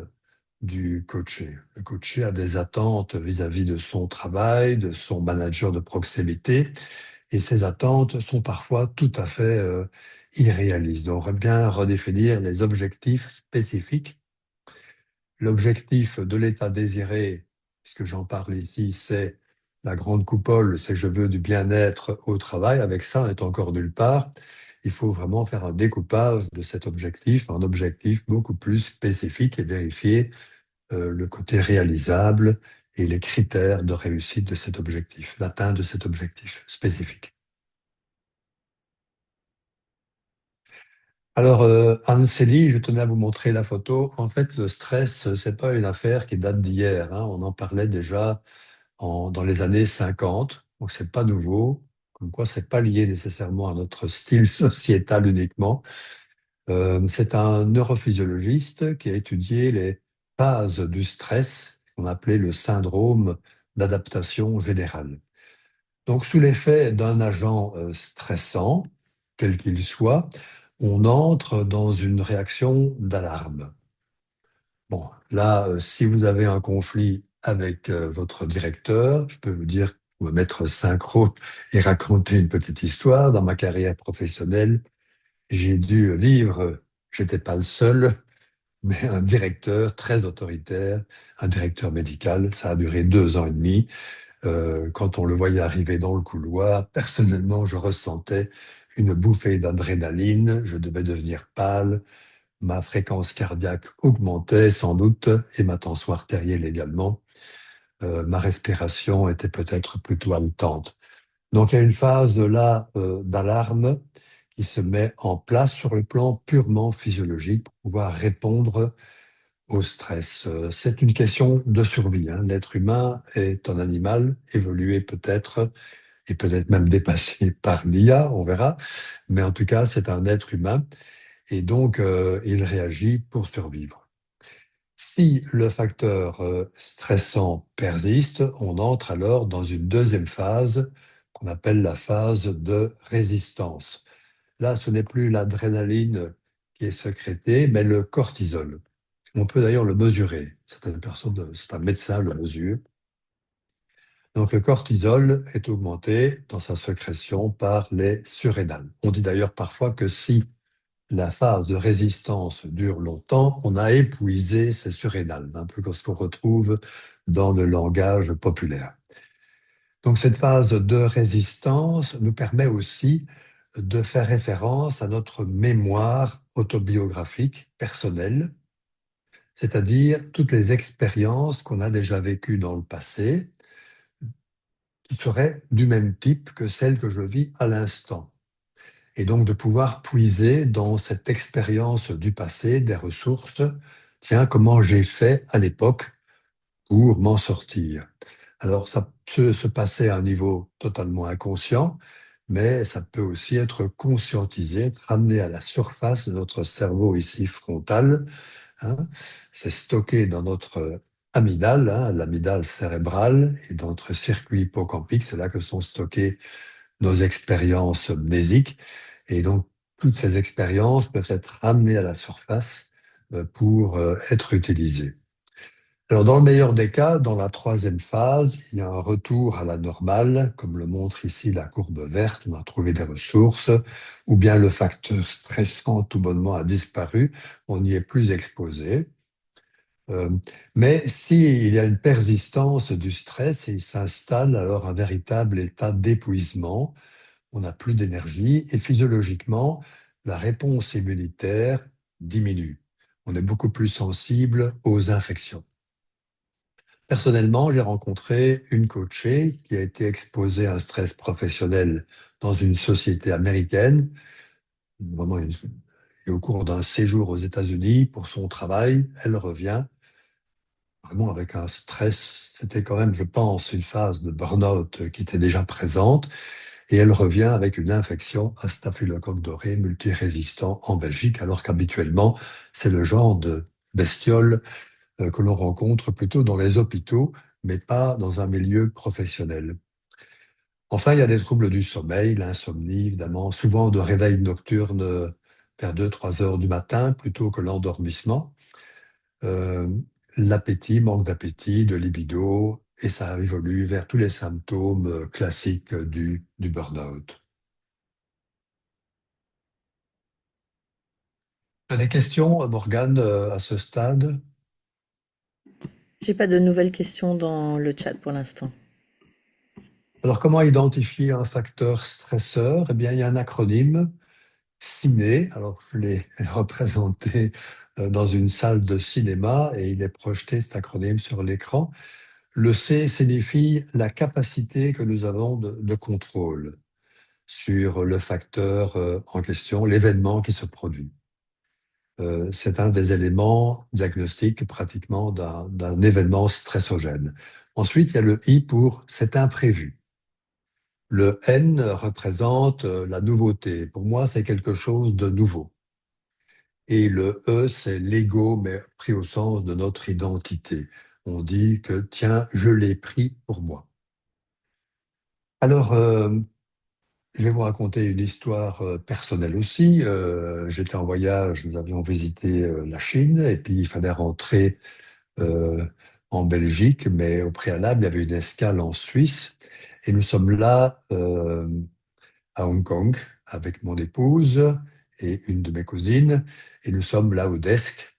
[SPEAKER 1] du coaché. Le coaché a des attentes vis-à-vis de son travail, de son manager de proximité, et ces attentes sont parfois tout à fait irréalistes. Donc, on va bien redéfinir les objectifs spécifiques. L'objectif de l'état désiré, puisque j'en parle ici, c'est la grande coupole, c'est je veux du bien-être au travail. Avec ça, on est encore nulle part. Il faut vraiment faire un découpage de cet objectif, un objectif beaucoup plus spécifique et vérifier le côté réalisable et les critères de réussite de cet objectif, d'atteinte de cet objectif spécifique. Alors, Anne-Célie, je tenais à vous montrer la photo. En fait, le stress, c'est pas une affaire qui date d'hier, hein. On en parlait déjà dans les années 50, donc c'est pas nouveau. Comme quoi, c'est pas lié nécessairement à notre style sociétal uniquement. C'est un neurophysiologiste qui a étudié les phases du stress, qu'on appelait le syndrome d'adaptation générale. Donc, sous l'effet d'un agent stressant, quel qu'il soit, on entre dans une réaction d'alarme. Bon, là, si vous avez un conflit avec votre directeur, je peux vous dire, me mettre synchro et raconter une petite histoire. Dans ma carrière professionnelle, j'ai dû vivre, j'étais pas le seul, mais un directeur très autoritaire, un directeur médical. Ça a duré 2 ans et demi. Quand on le voyait arriver dans le couloir, personnellement, je ressentais une bouffée d'adrénaline, je devais devenir pâle, ma fréquence cardiaque augmentait sans doute et ma tension artérielle également. Ma respiration était peut-être plutôt haletante. Donc il y a une phase là d'alarme qui se met en place sur le plan purement physiologique pour pouvoir répondre au stress. C'est une question de survie, hein. L'être humain est un animal évolué peut-être et peut-être même dépassé par l'IA, on verra. Mais en tout cas, c'est un être humain et donc il réagit pour survivre. Si le facteur stressant persiste, on entre alors dans une deuxième phase qu'on appelle la phase de résistance. Là, ce n'est plus l'adrénaline qui est sécrétée, mais le cortisol. On peut d'ailleurs le mesurer. Certaines personnes, certains médecins le mesurent. Donc le cortisol est augmenté dans sa sécrétion par les surrénales. On dit d'ailleurs parfois que si la phase de résistance dure longtemps, on a épuisé ces surrénales, un peu comme ce qu'on retrouve dans le langage populaire. Donc cette phase de résistance nous permet aussi de faire référence à notre mémoire autobiographique personnelle, c'est-à-dire toutes les expériences qu'on a déjà vécues dans le passé, qui seraient du même type que celles que je vis à l'instant. Et donc de pouvoir puiser dans cette expérience du passé des ressources. Tiens, comment j'ai fait à l'époque pour m'en sortir? Alors, ça peut se passer à un niveau totalement inconscient, mais ça peut aussi être conscientisé, être ramené à la surface de notre cerveau ici frontal, hein. C'est stocké dans notre amygdale, hein, l'amygdale cérébrale, et dans notre circuit hippocampique. C'est là que sont stockées nos expériences mnésiques. Et donc, toutes ces expériences peuvent être ramenées à la surface pour être utilisées. Alors, dans le meilleur des cas, dans la troisième phase, il y a un retour à la normale, comme le montre ici la courbe verte, on a trouvé des ressources, ou bien le facteur stressant tout bonnement a disparu, on n'y est plus exposé. Euh, mais s'il y a une persistance du stress, il s'installe alors un véritable état d'épuisement, on n'a plus d'énergie et physiologiquement, la réponse immunitaire diminue. On est beaucoup plus sensible aux infections. Personnellement, j'ai rencontré une coachée qui a été exposée à un stress professionnel dans une société américaine, vraiment et au cours d'un séjour aux États-Unis pour son travail, elle revient vraiment avec un stress. C'était quand même, je pense, une phase de burn-out qui était déjà présente. Et elle revient avec une infection à staphylocoque doré multirésistant en Belgique, alors qu'habituellement, c'est le genre de bestiole que l'on rencontre plutôt dans les hôpitaux, mais pas dans un milieu professionnel. Enfin, il y a des troubles du sommeil, l'insomnie, évidemment, souvent de réveil nocturne vers 2, 3 heures du matin plutôt que l'endormissement. Euh, L'appétit, manque d'appétit, de libido, et ça évolue vers tous les symptômes classiques du burn-out. Tu as des questions, Morgane, à ce stade?
[SPEAKER 2] J'ai pas de nouvelles questions dans le chat pour l'instant.
[SPEAKER 1] Alors, comment identifier un facteur stresseur? Eh bien, il y a un acronyme, CINE. Alors, je l'ai représenté dans une salle de cinéma et il est projeté, cet acronyme, sur l'écran. Le C signifie la capacité que nous avons de contrôle sur le facteur en question, l'événement qui se produit. C'est un des éléments diagnostiques pratiquement d'un événement stressogène. Ensuite, il y a le I pour c'est imprévu. Le N représente la nouveauté. Pour moi, c'est quelque chose de nouveau. Et le E, c'est l'ego, mais pris au sens de notre identité. On dit que, tiens, je l'ai pris pour moi. Alors, je vais vous raconter une histoire personnelle aussi. J'étais en voyage, nous avions visité la Chine, et puis il fallait rentrer euh, en Belgique, mais au préalable, il y avait une escale en Suisse. Et nous sommes là à Hong Kong avec mon épouse et une de mes cousines. Et nous sommes là au desk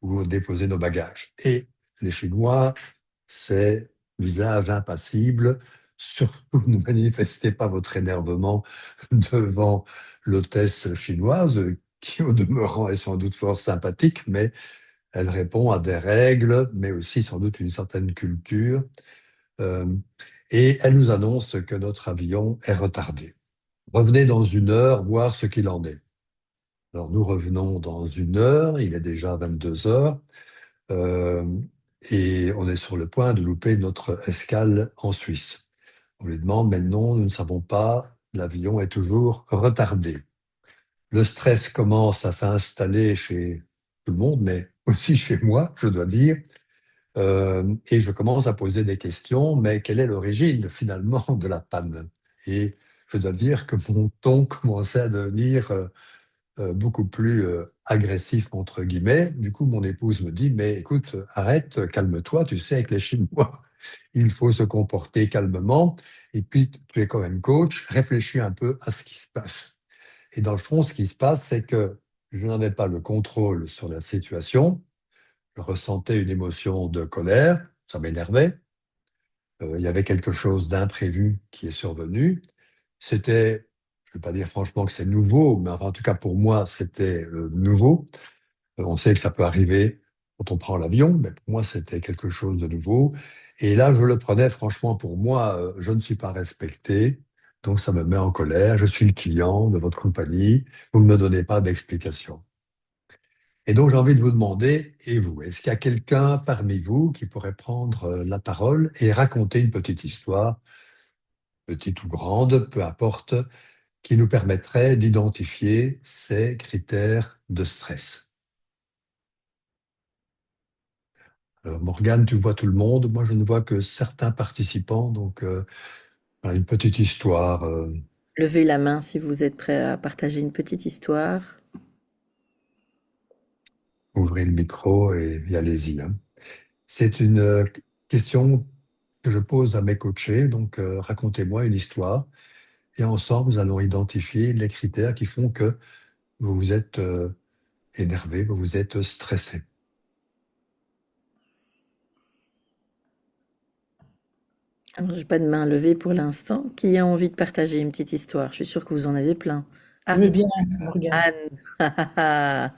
[SPEAKER 1] où on déposait nos bagages. Et les Chinois, c'est visage impassible. Surtout, ne manifestez pas votre énervement devant l'hôtesse chinoise, qui au demeurant est sans doute fort sympathique, mais elle répond à des règles, mais aussi sans doute une certaine culture. Euh, et elle nous annonce que notre avion est retardé. Revenez dans 1 heure voir ce qu'il en est. Alors nous revenons dans 1 heure, il est déjà 22 heures, euh, et on est sur le point de louper notre escale en Suisse. On lui demande, mais non, nous ne savons pas, l'avion est toujours retardé. Le stress commence à s'installer chez tout le monde, mais aussi chez moi, je dois dire. Et je commence à poser des questions, mais quelle est l'origine finalement de la panne? Et je dois dire que mon ton commençait à devenir beaucoup plus agressif, entre guillemets. Du coup, mon épouse me dit, mais écoute, arrête, calme-toi, tu sais, avec les Chinois, il faut se comporter calmement. Et puis, tu es quand même coach, réfléchis un peu à ce qui se passe. Et dans le fond, ce qui se passe, c'est que je n'avais pas le contrôle sur la situation. Je ressentais une émotion de colère, ça m'énervait. Il y avait quelque chose d'imprévu qui est survenu. C'était, je ne vais pas dire franchement que c'est nouveau, mais en tout cas pour moi, c'était nouveau. On sait que ça peut arriver quand on prend l'avion, mais pour moi, c'était quelque chose de nouveau. Et là, je le prenais franchement pour moi, je ne suis pas respecté, donc ça me met en colère. Je suis le client de votre compagnie, vous ne me donnez pas d'explication. Et donc, j'ai envie de vous demander, et vous, est-ce qu'il y a quelqu'un parmi vous qui pourrait prendre la parole et raconter une petite histoire, petite ou grande, peu importe, qui nous permettrait d'identifier ces critères de stress? Alors, Morgane, tu vois tout le monde. Moi, je ne vois que certains participants. Donc, voilà, une petite histoire.
[SPEAKER 2] Levez la main si vous êtes prêt à partager une petite histoire.
[SPEAKER 1] Ouvrez le micro et allez-y, hein. C'est une question que je pose à mes coachés. Donc, racontez-moi une histoire. Et ensemble, nous allons identifier les critères qui font que vous vous êtes énervé, vous vous êtes stressé.
[SPEAKER 2] Alors, j'ai pas de main levée pour l'instant. Qui a envie de partager une petite histoire? Je suis sûre que vous en avez plein.
[SPEAKER 3] Je
[SPEAKER 2] Ah,
[SPEAKER 3] veux bien, Morgane.
[SPEAKER 2] Anne.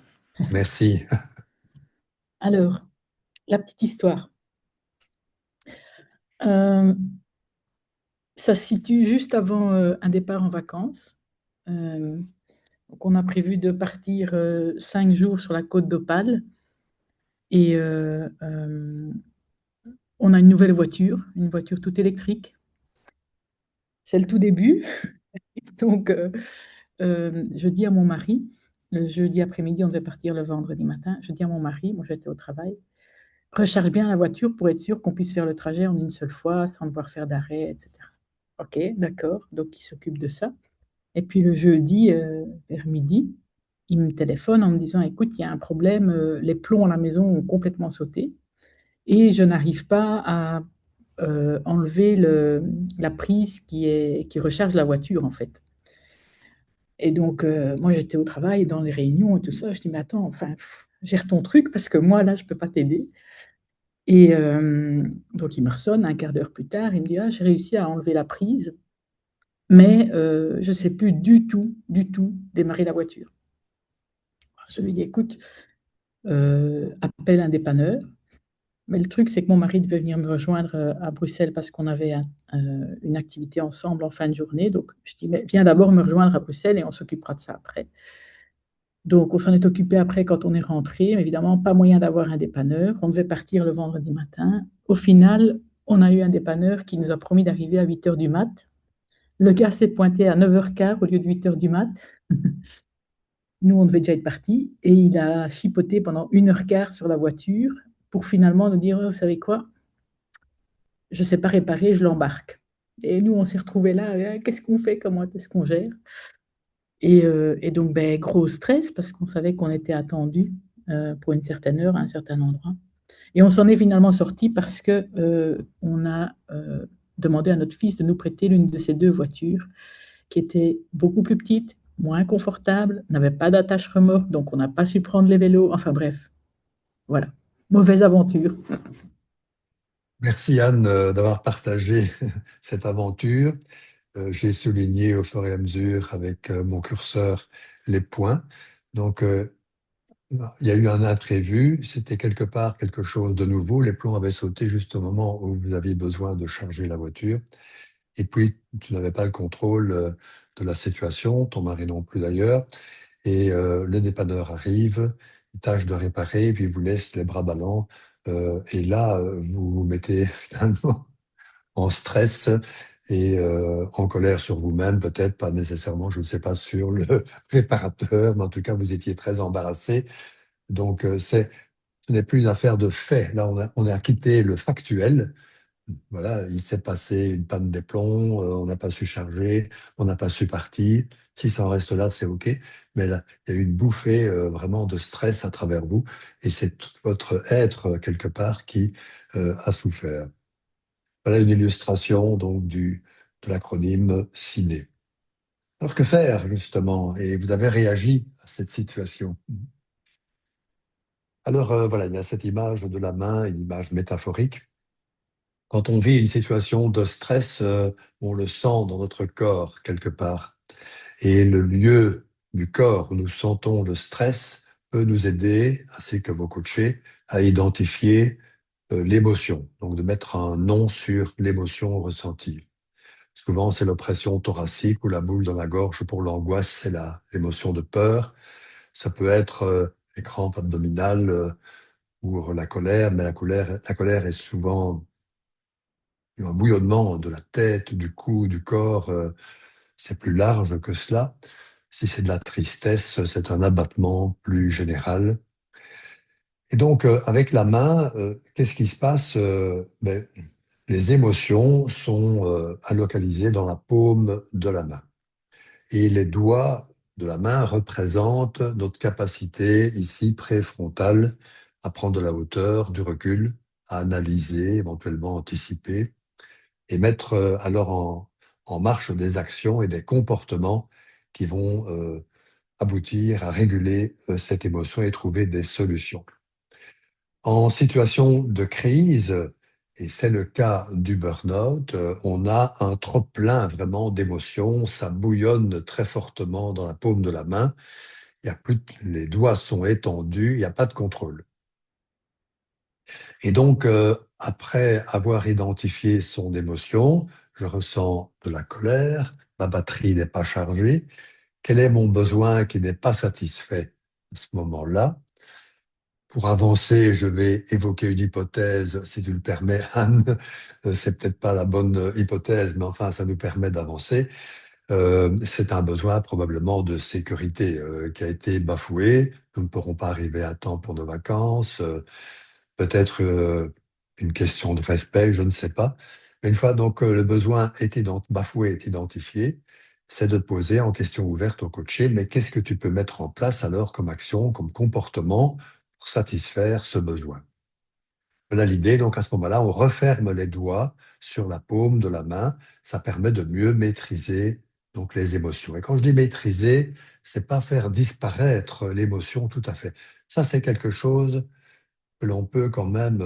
[SPEAKER 1] Merci.
[SPEAKER 3] Alors, la petite histoire. Euh, Ça se situe juste avant un départ en vacances. Euh, donc on a prévu de partir 5 jours sur la côte d'Opale et on a une nouvelle voiture, une voiture toute électrique. C'est le tout début. Donc, je dis à mon mari, le jeudi après-midi, on devait partir le vendredi matin. Je dis à mon mari, moi j'étais au travail, recharge bien la voiture pour être sûr qu'on puisse faire le trajet en une seule fois sans devoir faire d'arrêt, etc. Ok, d'accord. Donc, il s'occupe de ça. Et puis le jeudi, vers midi, il me téléphone en me disant, écoute, il y a un problème, les plombs à la maison ont complètement sauté et je n'arrive pas à enlever la prise qui recharge la voiture, en fait. Et donc, moi, j'étais au travail, dans les réunions et tout ça. Je dis, mais attends, enfin, gère ton truc parce que moi, là, je ne peux pas t'aider. Et donc, il me ressonne un quart d'heure plus tard. Il me dit, ah, j'ai réussi à enlever la prise, mais je ne sais plus du tout démarrer la voiture. Je lui dis, écoute, appelle un dépanneur. Mais le truc, c'est que mon mari devait venir me rejoindre à Bruxelles parce qu'on avait une activité ensemble en fin de journée. Donc, je dis, mais viens d'abord me rejoindre à Bruxelles et on s'occupera de ça après. Donc, on s'en est occupé après quand on est rentré. Mais évidemment, pas moyen d'avoir un dépanneur. On devait partir le vendredi matin. Au final, on a eu un dépanneur qui nous a promis d'arriver à 8 heures du mat. Le gars s'est pointé à 9h15 au lieu de 8 heures du mat. Nous, on devait déjà être partis. Et il a chipoté pendant 1h15 sur la voiture pour finalement nous dire, oh, vous savez quoi, je ne sais pas réparer, je l'embarque. Et nous, on s'est retrouvés là, qu'est-ce qu'on fait, comment est-ce qu'on gère? Et donc, ben, gros stress parce qu'on savait qu'on était attendu pour une certaine heure à un certain endroit. Et on s'en est finalement sorti parce que on a demandé à notre fils de nous prêter l'une de ces deux voitures qui était beaucoup plus petite, moins confortable, n'avait pas d'attache remorque, donc on n'a pas su prendre les vélos. Enfin bref, voilà. Mauvaise aventure.
[SPEAKER 1] Merci Anne d'avoir partagé cette aventure. J'ai souligné au fur et à mesure avec mon curseur les points. Donc, il y a eu un imprévu, c'était quelque part quelque chose de nouveau. Les plombs avaient sauté juste au moment où vous aviez besoin de charger la voiture. Et puis, tu n'avais pas le contrôle de la situation, ton mari non plus d'ailleurs. Et le dépanneur arrive, il tâche de réparer, puis il vous laisse les bras ballants. Et là, vous vous mettez finalement en stress et en colère sur vous-même, peut-être pas nécessairement, je ne sais pas, sur le réparateur, mais en tout cas, vous étiez très embarrassé. Donc, ce n'est plus une affaire de fait. Là, on a quitté le factuel. Voilà, il s'est passé une panne des plombs, on n'a pas su charger, on n'a pas su partir. Si ça en reste là, c'est OK. Mais là, il y a eu une bouffée vraiment de stress à travers vous. Et c'est tout votre être, quelque part, qui a souffert. Voilà une illustration donc de l'acronyme CINE. Alors que faire justement? Et vous avez réagi à cette situation. Alors voilà, il y a cette image de la main, une image métaphorique. Quand on vit une situation de stress, on le sent dans notre corps quelque part. Et le lieu du corps où nous sentons le stress peut nous aider, ainsi que vos coachés, à identifier l'émotion. Donc de mettre un nom sur l'émotion ressentie. Souvent, c'est l'oppression thoracique ou la boule dans la gorge pour l'angoisse, c'est l'émotion de peur. Ça peut être les crampes abdominales ou la colère, mais la colère est souvent un bouillonnement de la tête, du cou, du corps, c'est plus large que cela. Si c'est de la tristesse, c'est un abattement plus général. Et donc, avec la main, qu'est-ce qui se passe? Les émotions sont allocalisées dans la paume de la main. Et les doigts de la main représentent notre capacité, ici préfrontale, à prendre de la hauteur, du recul, à analyser, éventuellement anticiper, et mettre alors en marche des actions et des comportements qui vont aboutir à réguler cette émotion et trouver des solutions. En situation de crise, et c'est le cas du burn-out, on a un trop-plein vraiment d'émotions, ça bouillonne très fortement dans la paume de la main, il y a plus, les doigts sont étendus, il n'y a pas de contrôle. Et donc, après avoir identifié son émotion, je ressens de la colère, ma batterie n'est pas chargée, quel est mon besoin qui n'est pas satisfait à ce moment-là? Pour avancer, je vais évoquer une hypothèse, si tu le permets, Anne. C'est peut-être pas la bonne hypothèse, mais enfin, ça nous permet d'avancer. C'est un besoin probablement de sécurité qui a été bafoué. Nous ne pourrons pas arriver à temps pour nos vacances. Peut-être une question de respect, je ne sais pas. Mais une fois donc le besoin bafoué est identifié, c'est de poser en question ouverte au coaché, mais qu'est-ce que tu peux mettre en place alors comme action, comme comportement pour satisfaire ce besoin? Voilà l'idée. Donc à ce moment-là, on referme les doigts sur la paume de la main. Ça permet de mieux maîtriser donc les émotions. Et quand je dis maîtriser, c'est pas faire disparaître l'émotion tout à fait. Ça, c'est quelque chose que l'on peut quand même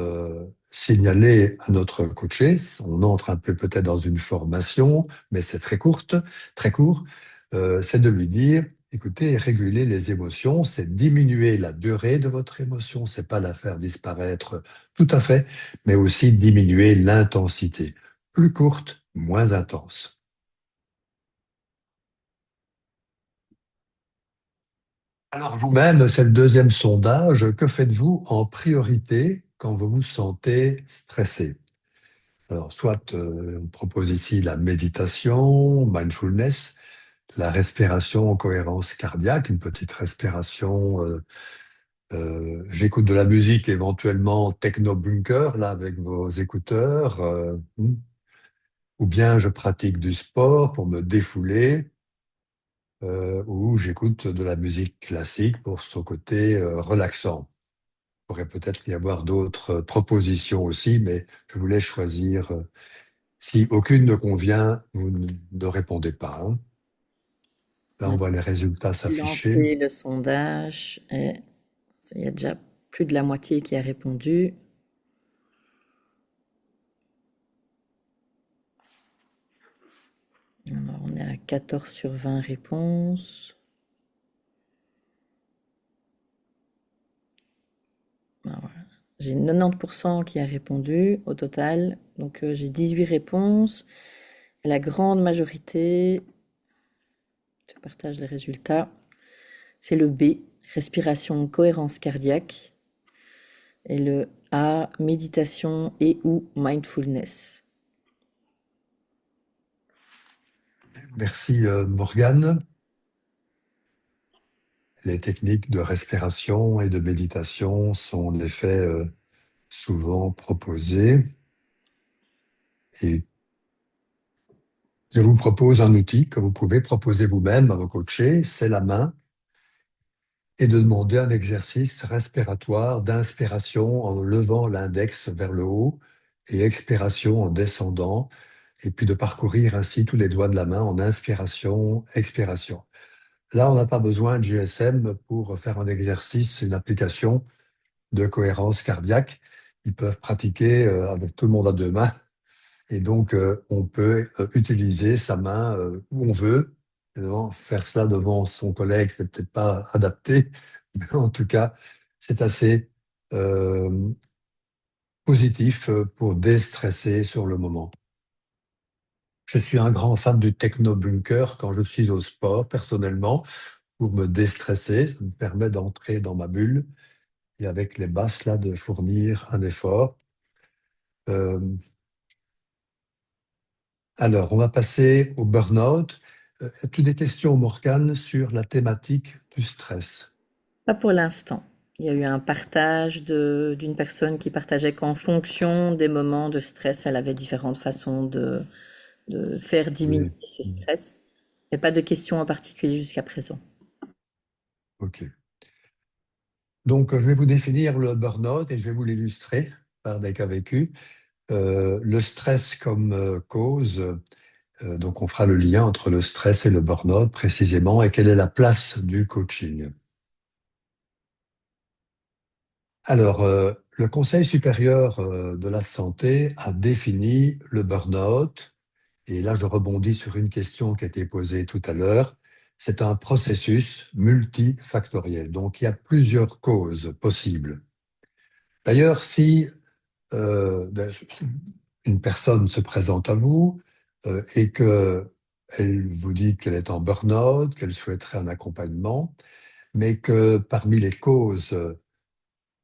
[SPEAKER 1] signaler à notre coaché. On entre un peu peut-être dans une formation, mais c'est très courte, très court. C'est de lui dire, écoutez, réguler les émotions, c'est diminuer la durée de votre émotion, c'est pas la faire disparaître tout à fait, mais aussi diminuer l'intensité. Plus courte, moins intense. Alors vous-même, c'est le deuxième sondage. Que faites-vous en priorité quand vous vous sentez stressé? Alors, soit on propose ici la méditation, mindfulness, la respiration en cohérence cardiaque, une petite respiration. J'écoute de la musique, éventuellement techno-bunker, là, avec vos écouteurs. Ou bien je pratique du sport pour me défouler, ou j'écoute de la musique classique pour son côté relaxant. Il pourrait peut-être y avoir d'autres propositions aussi, mais je voulais choisir. Si aucune ne convient, vous ne répondez pas, hein. Là, on
[SPEAKER 2] On
[SPEAKER 1] voit les résultats
[SPEAKER 2] a
[SPEAKER 1] s'afficher.
[SPEAKER 2] lancé le sondage et il y a déjà plus de la moitié qui a répondu. Alors, on est à 14 sur 20 réponses. Ah, voilà. J'ai 90% qui a répondu au total. Donc, j'ai 18 réponses. Et la grande majorité, je partage les résultats, c'est le B, respiration, cohérence cardiaque. Et le A, méditation et ou mindfulness.
[SPEAKER 1] Merci Morgane. Les techniques de respiration et de méditation sont en effet souvent proposées. Et je vous propose un outil que vous pouvez proposer vous-même à vos coachés, c'est la main, et de demander un exercice respiratoire d'inspiration en levant l'index vers le haut et expiration en descendant, et puis de parcourir ainsi tous les doigts de la main en inspiration, expiration. Là, on n'a pas besoin de GSM pour faire un exercice, une application de cohérence cardiaque. Ils peuvent pratiquer avec tout le monde à deux mains. Et donc, on peut utiliser sa main où on veut. Évidemment, faire ça devant son collègue, c'est peut-être pas adapté. Mais en tout cas, c'est assez positif pour déstresser sur le moment. Je suis un grand fan du techno-bunker quand je suis au sport, personnellement, pour me déstresser. Ça me permet d'entrer dans ma bulle et avec les basses là de fournir un effort. Euh, alors, on va passer au burn-out. As-tu des questions, Morgane, sur la thématique du stress?
[SPEAKER 2] Pas pour l'instant. Il y a eu un partage d'une personne qui partageait qu'en fonction des moments de stress, elle avait différentes façons de faire diminuer
[SPEAKER 1] Oui.
[SPEAKER 2] ce stress. Mais pas de questions en particulier jusqu'à présent.
[SPEAKER 1] OK. Donc, je vais vous définir le burn-out et je vais vous l'illustrer par des cas vécus. Le stress comme cause, donc on fera le lien entre le stress et le burn-out précisément, et quelle est la place du coaching. Alors, le Conseil supérieur de la santé a défini le burn-out, et là je rebondis sur une question qui a été posée tout à l'heure. C'est un processus multifactoriel, donc il y a plusieurs causes possibles. D'ailleurs, si ben, une personne se présente à vous et qu'elle vous dit qu'elle est en burn-out, qu'elle souhaiterait un accompagnement, mais que parmi les causes,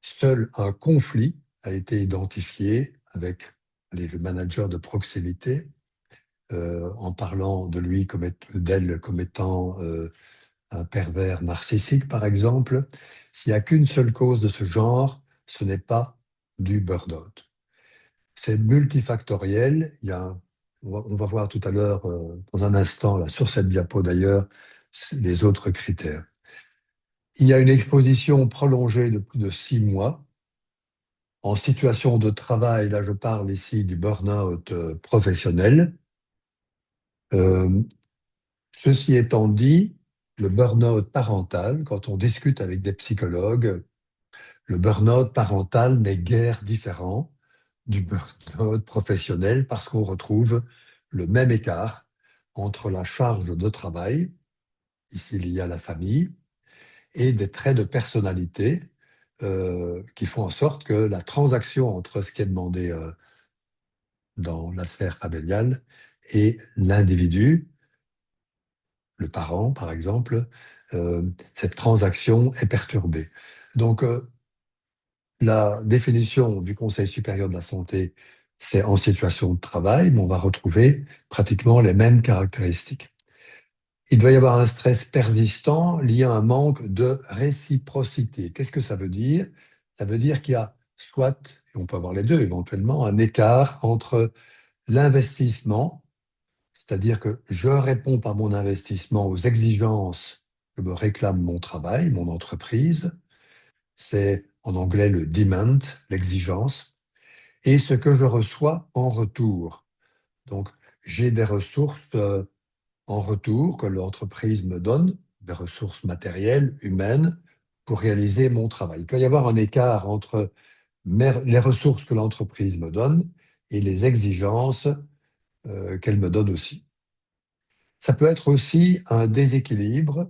[SPEAKER 1] seul un conflit a été identifié avec le manager de proximité, en parlant de lui d'elle comme étant un pervers narcissique, par exemple. S'il n'y a qu'une seule cause de ce genre, ce n'est pas du burn-out. C'est multifactoriel. On va voir tout à l'heure, dans un instant, là, sur cette diapo d'ailleurs, les autres critères. Il y a une exposition prolongée de plus de 6 mois en situation de travail. Là, je parle ici du burn-out professionnel. Euh, Ceci étant dit, le burn-out parental, quand on discute avec des psychologues, le burn-out parental n'est guère différent du burn-out professionnel parce qu'on retrouve le même écart entre la charge de travail, ici liée à la famille, et des traits de personnalité qui font en sorte que la transaction entre ce qui est demandé dans la sphère familiale et l'individu, le parent par exemple, cette transaction est perturbée. Donc, la définition du Conseil supérieur de la santé, c'est en situation de travail, mais on va retrouver pratiquement les mêmes caractéristiques. Il doit y avoir un stress persistant lié à un manque de réciprocité. Qu'est-ce que ça veut dire? Ça veut dire qu'il y a soit, et on peut avoir les deux éventuellement, un écart entre l'investissement, c'est-à-dire que je réponds par mon investissement aux exigences que me réclame mon travail, mon entreprise, c'est en anglais le demand, l'exigence, et ce que je reçois en retour. Donc, j'ai des ressources en retour que l'entreprise me donne, des ressources matérielles, humaines, pour réaliser mon travail. Il peut y avoir un écart entre les ressources que l'entreprise me donne et les exigences qu'elle me donne aussi. Ça peut être aussi un déséquilibre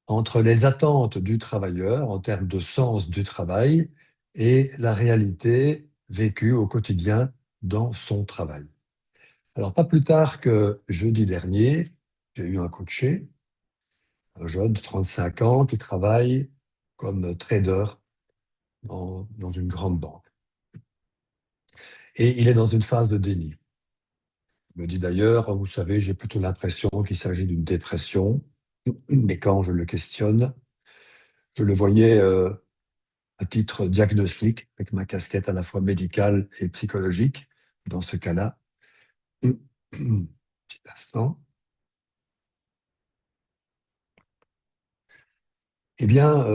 [SPEAKER 1] entre les attentes du travailleur en termes de sens du travail et la réalité vécue au quotidien dans son travail. Alors, pas plus tard que jeudi dernier, j'ai eu un coaché, un jeune de 35 ans qui travaille comme trader dans une grande banque. Et il est dans une phase de déni. Il me dit d'ailleurs, vous savez, j'ai plutôt l'impression qu'il s'agit d'une dépression, mais quand je le questionne, je le voyais à titre diagnostique, avec ma casquette à la fois médicale et psychologique, dans ce cas-là. Petit instant. Eh bien,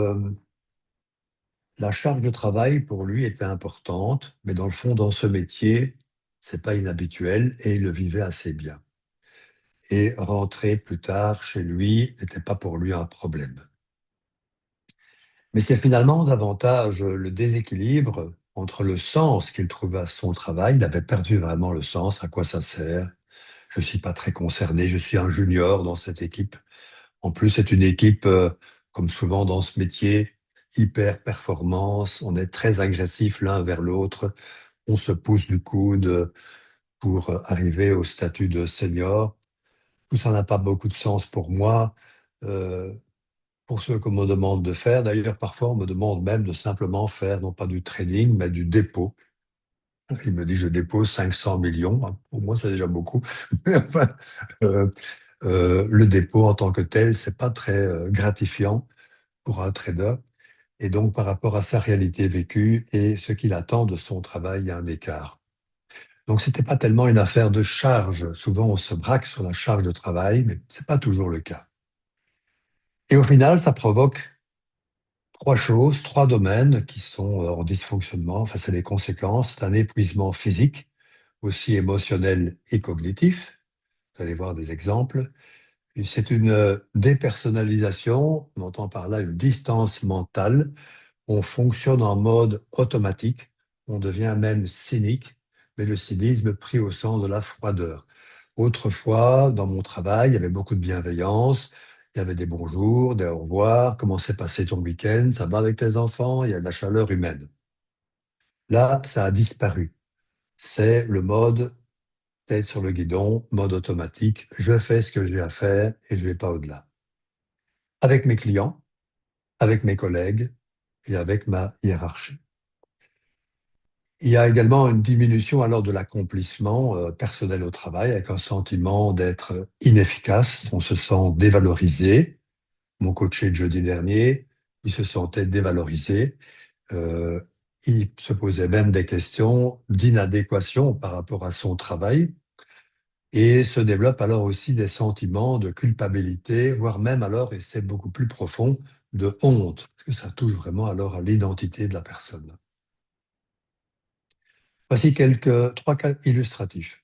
[SPEAKER 1] la charge de travail pour lui était importante, mais dans le fond, dans ce métier, c'est pas inhabituel et il le vivait assez bien. Et rentrer plus tard chez lui n'était pas pour lui un problème. Mais c'est finalement davantage le déséquilibre entre le sens qu'il trouvait à son travail. Il avait perdu vraiment le sens, à quoi ça sert. Je ne suis pas très concerné, je suis un junior dans cette équipe. En plus, c'est une équipe, comme souvent dans ce métier, hyper performance. On est très agressif l'un vers l'autre. On se pousse du coude pour arriver au statut de senior. Tout ça n'a pas beaucoup de sens pour moi. pour ce qu'on me demande de faire. D'ailleurs, parfois, on me demande même de simplement faire, non pas du trading, mais du dépôt. Il me dit, je dépose 500 millions. Pour moi, c'est déjà beaucoup. Mais enfin, euh, le dépôt en tant que tel, c'est pas très gratifiant pour un trader. Et donc, par rapport à sa réalité vécue et ce qu'il attend de son travail, il y a un écart. Donc, c'était pas tellement une affaire de charge. Souvent, on se braque sur la charge de travail, mais c'est pas toujours le cas. Et au final, ça provoque trois choses, trois domaines qui sont en dysfonctionnement. Enfin, c'est les conséquences. C'est un épuisement physique, aussi émotionnel et cognitif. Vous allez voir des exemples. Et c'est une dépersonnalisation. On entend par là une distance mentale. On fonctionne en mode automatique. On devient même cynique, mais le cynisme pris au sens de la froideur. Autrefois, dans mon travail, il y avait beaucoup de bienveillance. Il y avait des bonjours, des au revoir. Comment s'est passé ton week-end? Ça va avec tes enfants? Il y a de la chaleur humaine. Là, ça a disparu. C'est le mode tête sur le guidon, mode automatique. Je fais ce que j'ai à faire et je ne vais pas au-delà. Avec mes clients, avec mes collègues et avec ma hiérarchie. Il y a également une diminution alors de l'accomplissement personnel au travail avec un sentiment d'être inefficace. On se sent dévalorisé. Mon coaché de jeudi dernier, il se sentait dévalorisé. Euh, il se posait même des questions d'inadéquation par rapport à son travail et se développe alors aussi des sentiments de culpabilité, voire même alors, et c'est beaucoup plus profond, de honte, parce que ça touche vraiment alors à l'identité de la personne. Voici trois cas illustratifs.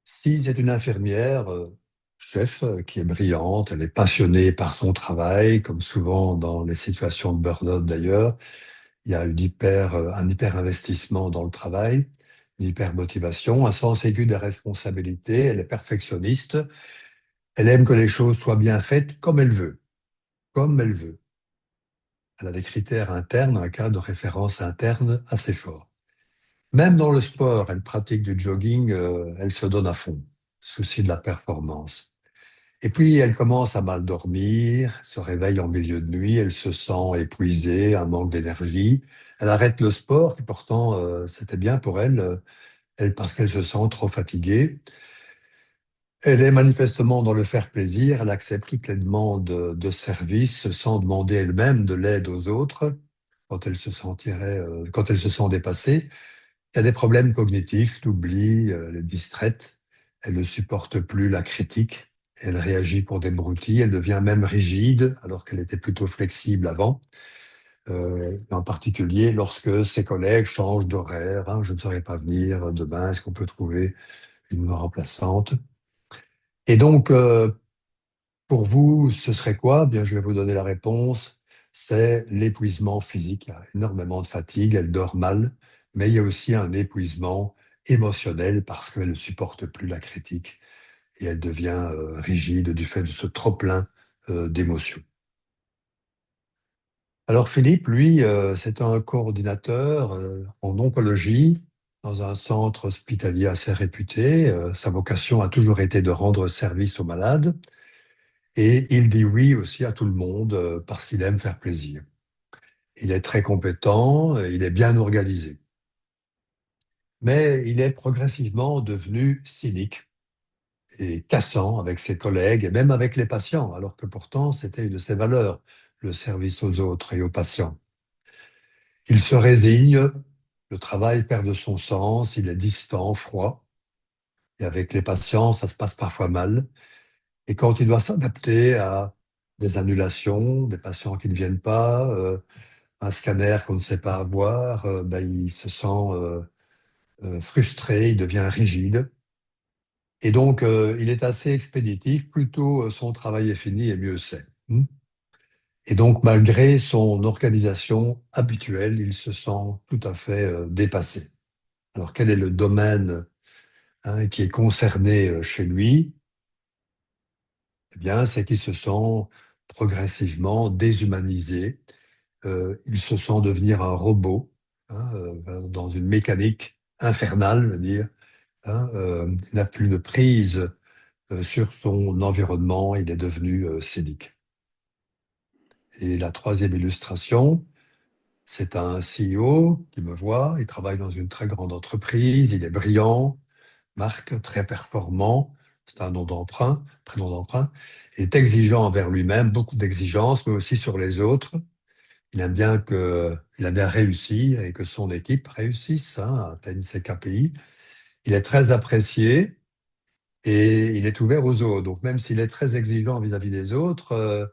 [SPEAKER 1] Si c'est une infirmière, chef, qui est brillante, elle est passionnée par son travail, comme souvent dans les situations de burn-out d'ailleurs, il y a un hyper investissement dans le travail, une hyper motivation, un sens aigu des responsabilités, elle est perfectionniste, elle aime que les choses soient bien faites comme elle veut, comme elle veut. Elle a des critères internes, un cadre de référence interne assez fort. Même dans le sport, elle pratique du jogging, elle se donne à fond. Souci de la performance. Et puis, elle commence à mal dormir, se réveille en milieu de nuit, elle se sent épuisée, un manque d'énergie. Elle arrête le sport, qui pourtant, c'était bien pour elle, parce qu'elle se sent trop fatiguée. Elle est manifestement dans le faire plaisir, elle accepte toutes les demandes de service sans demander elle-même de l'aide aux autres quand elle se sent dépassée. Il y a des problèmes cognitifs, l'oubli, elle est distraite, elle ne supporte plus la critique, elle réagit pour des broutilles, elle devient même rigide alors qu'elle était plutôt flexible avant. En particulier lorsque ses collègues changent d'horaire, hein, je ne saurais pas venir demain, est-ce qu'on peut trouver une remplaçante? Et donc, pour vous, ce serait quoi? Bien, je vais vous donner la réponse. C'est l'épuisement physique. Il y a énormément de fatigue, elle dort mal, mais il y a aussi un épuisement émotionnel parce qu'elle ne supporte plus la critique et elle devient rigide du fait de ce trop-plein d'émotions. Alors Philippe, lui, c'est un coordinateur en oncologie dans un centre hospitalier assez réputé. Sa vocation a toujours été de rendre service aux malades. Et il dit oui aussi à tout le monde parce qu'il aime faire plaisir. Il est très compétent, il est bien organisé. Mais il est progressivement devenu cynique et cassant avec ses collègues et même avec les patients, alors que pourtant c'était une de ses valeurs, le service aux autres et aux patients. Il se résigne, le travail perd de son sens, il est distant, froid. Et avec les patients, ça se passe parfois mal. Et quand il doit s'adapter à des annulations, des patients qui ne viennent pas, un scanner qu'on ne sait pas avoir, ben, il se sent frustré, il devient rigide. Et donc, il est assez expéditif. Plutôt son travail est fini et mieux c'est. Et donc, malgré son organisation habituelle, il se sent tout à fait dépassé. Alors, quel est le domaine hein, qui est concerné chez lui? Eh bien, c'est qu'il se sent progressivement déshumanisé. Il se sent devenir un robot hein, dans une mécanique infernale, je veux dire. Hein, il n'a plus de prise sur son environnement, il est devenu cynique. Et la troisième illustration, c'est un CEO qui me voit, il travaille dans une très grande entreprise, il est brillant, Marc, très performant, c'est un nom d'emprunt, prénom d'emprunt, il est exigeant envers lui-même, beaucoup d'exigences, mais aussi sur les autres. Il aime bien réussir et que son équipe réussisse, hein, atteigne ses KPI. Il est très apprécié et il est ouvert aux autres. Donc même s'il est très exigeant vis-à-vis des autres,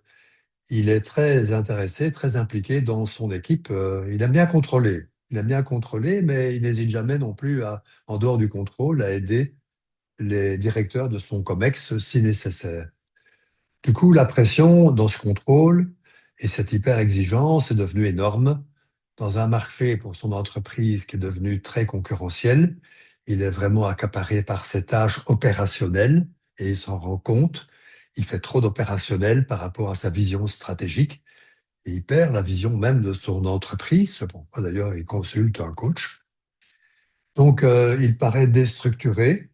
[SPEAKER 1] il est très intéressé, très impliqué dans son équipe. Il aime bien contrôler. Il aime bien contrôler, mais il n'hésite jamais non plus en dehors du contrôle, à aider les directeurs de son COMEX si nécessaire. Du coup, la pression dans ce contrôle et cette hyper-exigence est devenue énorme. Dans un marché pour son entreprise qui est devenu très concurrentiel, il est vraiment accaparé par ses tâches opérationnelles et il s'en rend compte. Il fait trop d'opérationnel par rapport à sa vision stratégique et il perd la vision même de son entreprise. C'est pourquoi d'ailleurs il consulte un coach. Donc il paraît déstructuré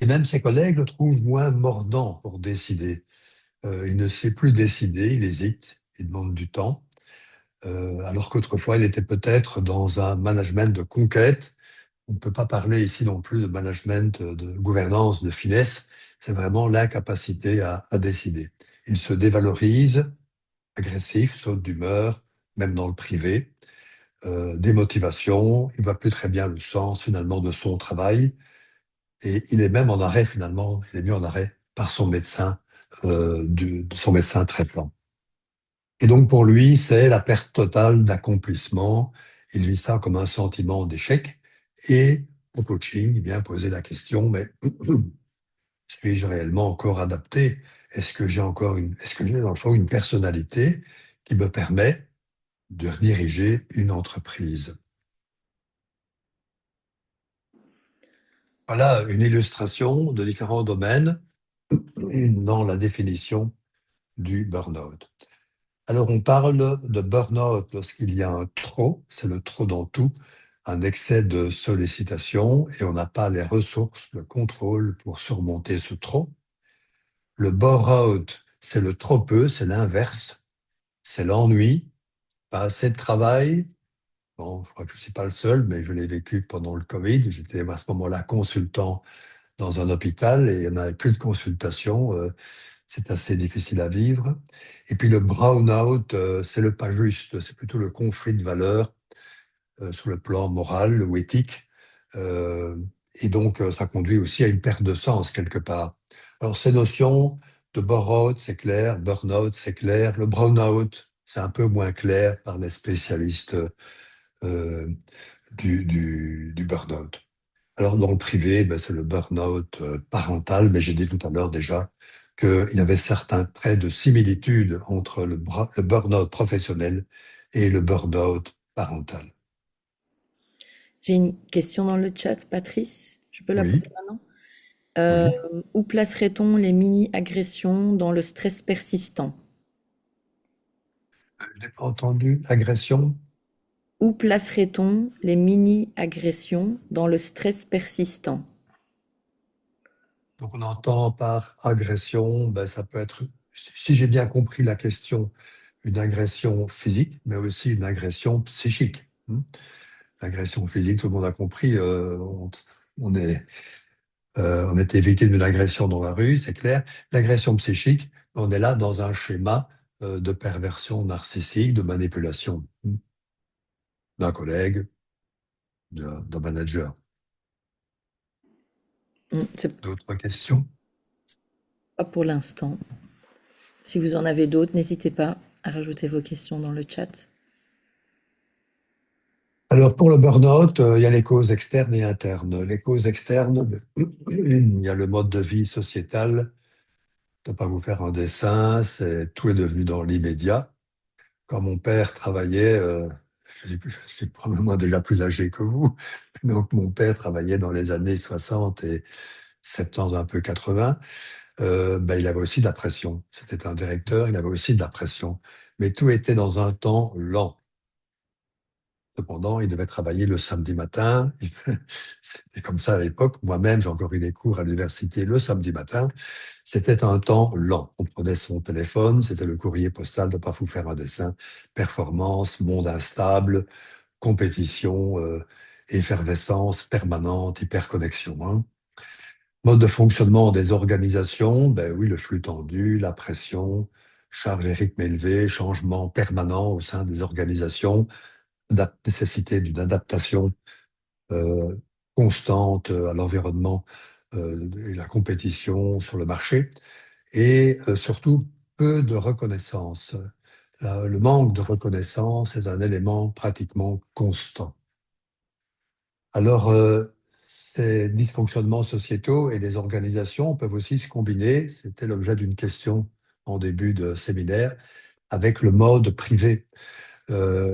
[SPEAKER 1] et même ses collègues le trouvent moins mordant pour décider. Il ne sait plus décider, il hésite, il demande du temps. Alors qu'autrefois, il était peut-être dans un management de conquête. On ne peut pas parler ici non plus de management de gouvernance, de finesse. C'est vraiment l'incapacité à décider. Il se dévalorise, agressif, saute d'humeur, même dans le privé, démotivation. Il ne voit plus très bien le sens finalement de son travail. Et il est même en arrêt finalement, il est mis en arrêt par son médecin, de son médecin traitant. Et donc pour lui, c'est la perte totale d'accomplissement. Il vit ça comme un sentiment d'échec. Et au coaching, il vient poser la question, mais suis-je réellement encore adapté? Est-ce que j'ai dans le fond une personnalité qui me permet de diriger une entreprise? Voilà une illustration de différents domaines dans la définition du burn-out. Alors, on parle de burn-out lorsqu'il y a un trop, c'est le trop dans tout, un excès de sollicitation et on n'a pas les ressources, le contrôle pour surmonter ce trop. Le bore-out, c'est le trop peu, c'est l'inverse, c'est l'ennui, pas assez de travail. Bon, je crois que je ne suis pas le seul, mais je l'ai vécu pendant le Covid. J'étais à ce moment-là consultant dans un hôpital et il n'y en avait plus de consultation. C'est assez difficile à vivre. Et puis le brown-out, c'est le pas juste, c'est plutôt le conflit de valeurs sur le plan moral ou éthique. Euh, et donc, ça conduit aussi à une perte de sens quelque part. Alors, ces notions de bore-out, c'est clair, burn-out, c'est clair. Le brown-out, c'est un peu moins clair par les spécialistes euh, du burn-out. Alors, dans le privé, ben, c'est le burn-out parental, mais j'ai dit tout à l'heure déjà qu'il y avait certains traits de similitude entre le burn-out professionnel et le burn-out parental.
[SPEAKER 2] J'ai une question dans le chat, Patrice. Je peux la
[SPEAKER 1] Oui,
[SPEAKER 2] poser maintenant? Euh,
[SPEAKER 1] oui.
[SPEAKER 2] Où placerait-on les mini-agressions dans le stress persistant?
[SPEAKER 1] Je n'ai pas entendu agression.
[SPEAKER 2] Où placerait-on les mini-agressions dans le stress persistant?
[SPEAKER 1] Donc, on entend par agression, ben, ça peut être, si j'ai bien compris la question, une agression physique, mais aussi une agression psychique. L'agression physique, tout le monde a compris, on est on était victime d'une agression dans la rue, c'est clair. L'agression psychique, on est là dans un schéma de perversion narcissique, de manipulation d'un collègue, d'un manager.
[SPEAKER 2] C'est
[SPEAKER 1] D'autres questions?
[SPEAKER 2] pas pour l'instant. Si vous en avez d'autres, n'hésitez pas à rajouter vos questions dans le chat.
[SPEAKER 1] Alors pour le burn-out, il y a les causes externes et internes. Les causes externes, il y a le mode de vie sociétal. Je ne pas vous faire un dessin, tout est devenu dans l'immédiat. Quand mon père travaillait, je suis probablement déjà plus âgé que vous, donc mon père travaillait dans les années 60 et 70, un peu 80, ben, il avait aussi de la pression. C'était un directeur, il avait aussi de la pression. Mais tout était dans un temps lent. Cependant, il devait travailler le samedi matin. C'était comme ça à l'époque. Moi-même, j'ai encore eu des cours à l'université le samedi matin. C'était un temps lent. On prenait son téléphone, c'était le courrier postal de pas vous faire un dessin. Performance, monde instable, compétition, effervescence permanente, hyperconnexion, hein. Mode de fonctionnement des organisations, ben oui, le flux tendu, la pression, charge et rythme élevé, changement permanent au sein des organisations, nécessité d'une adaptation euh, constante à l'environnement et la compétition sur le marché, et surtout peu de reconnaissance. Le manque de reconnaissance est un élément pratiquement constant. Alors, ces dysfonctionnements sociétaux et les organisations peuvent aussi se combiner, c'était l'objet d'une question en début de séminaire, avec le mode privé.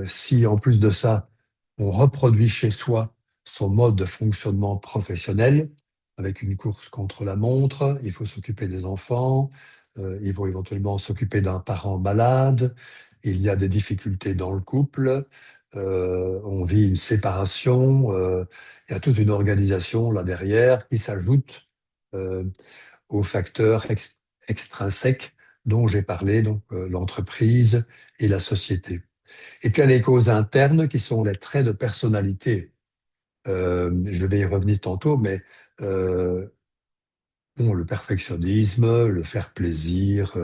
[SPEAKER 1] Si en plus de ça, on reproduit chez soi son mode de fonctionnement professionnel, avec une course contre la montre, il faut s'occuper des enfants, il faut éventuellement s'occuper d'un parent malade, il y a des difficultés dans le couple, on vit une séparation, il y a toute une organisation là derrière qui s'ajoute euh, aux facteurs extrinsèques dont j'ai parlé, donc l'entreprise et la société. Et puis il y a les causes internes qui sont les traits de personnalité. Je vais y revenir tantôt, mais bon, le perfectionnisme, le faire plaisir,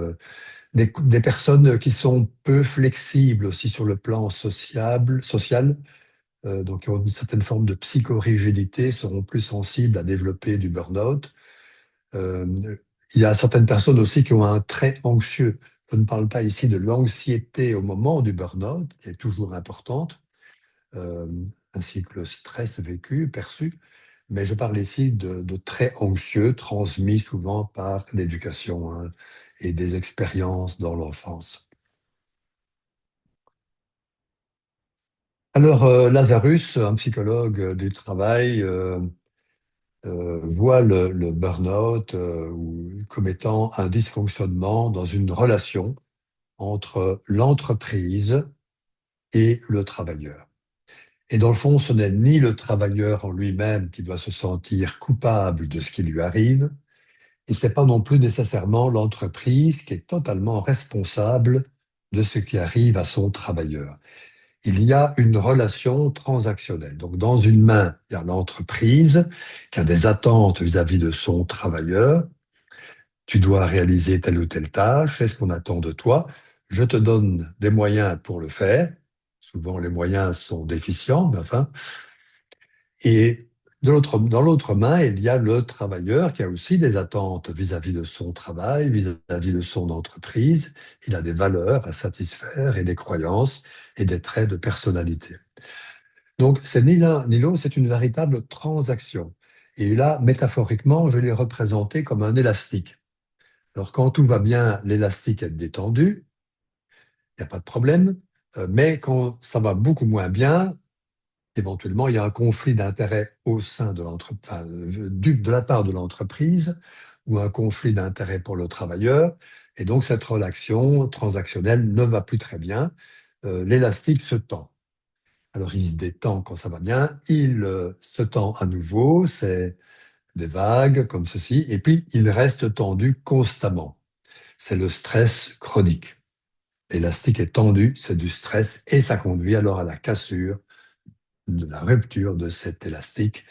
[SPEAKER 1] des personnes qui sont peu flexibles aussi sur le plan social, donc qui ont une certaine forme de psychorigidité, seront plus sensibles à développer du burn-out. Euh, il y a certaines personnes aussi qui ont un trait anxieux. Je ne parle pas ici de l'anxiété au moment du burn-out, qui est toujours importante, euh, ainsi que le stress vécu, perçu, mais je parle ici de traits anxieux transmis souvent par l'éducation, hein, et des expériences dans l'enfance. Alors, Lazarus, un psychologue du travail, voit le burn-out comme étant un dysfonctionnement dans une relation entre l'entreprise et le travailleur. Et dans le fond, ce n'est ni le travailleur en lui-même qui doit se sentir coupable de ce qui lui arrive, et c'est pas non plus nécessairement l'entreprise qui est totalement responsable de ce qui arrive à son travailleur. Il y a une relation transactionnelle. Donc, dans une main, il y a l'entreprise qui a des attentes vis-à-vis de son travailleur. Tu dois réaliser telle ou telle tâche, c'est ce qu'on attend de toi. Je te donne des moyens pour le faire. Souvent, les moyens sont déficients, mais enfin. Et dans l'autre main, il y a le travailleur qui a aussi des attentes vis-à-vis de son travail, vis-à-vis de son entreprise. Il a des valeurs à satisfaire et des croyances et des traits de personnalité. Donc, c'est ni l'un ni l'autre, c'est une véritable transaction. Et là, métaphoriquement, je l'ai représenté comme un élastique. Alors, quand tout va bien, l'élastique est détendu, il n'y a pas de problème. Mais quand ça va beaucoup moins bien, éventuellement, il y a un conflit d'intérêts au sein de l'entreprise, de la part de l'entreprise, ou un conflit d'intérêts pour le travailleur. Et donc, cette relation transactionnelle ne va plus très bien. L'élastique se tend. Alors, il se détend quand ça va bien, il se tend à nouveau, c'est des vagues comme ceci, et puis il reste tendu constamment. C'est le stress chronique. L'élastique est tendu, c'est du stress, et ça conduit alors à la cassure, de la rupture de cet élastique.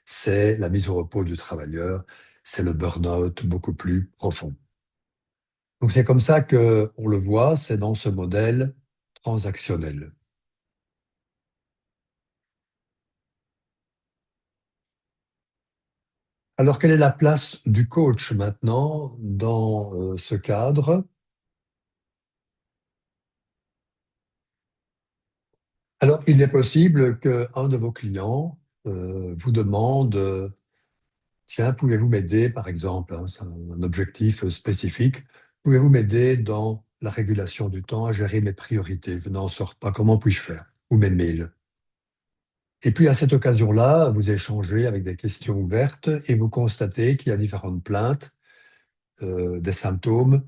[SPEAKER 1] C'est la mise au repos du travailleur, c'est le burn-out beaucoup plus profond. Donc c'est comme ça que on le voit, c'est dans ce modèle transactionnel. Alors, quelle est la place du coach maintenant dans ce cadre? Alors, il est possible qu'un de vos clients vous demande, tiens, pouvez-vous m'aider, par exemple, hein, c'est un objectif spécifique, pouvez-vous m'aider dans la régulation du temps, à gérer mes priorités? Je n'en sors pas, comment puis-je faire? Ou mes mails. Et puis, à cette occasion-là, vous échangez avec des questions ouvertes et vous constatez qu'il y a différentes plaintes, des symptômes,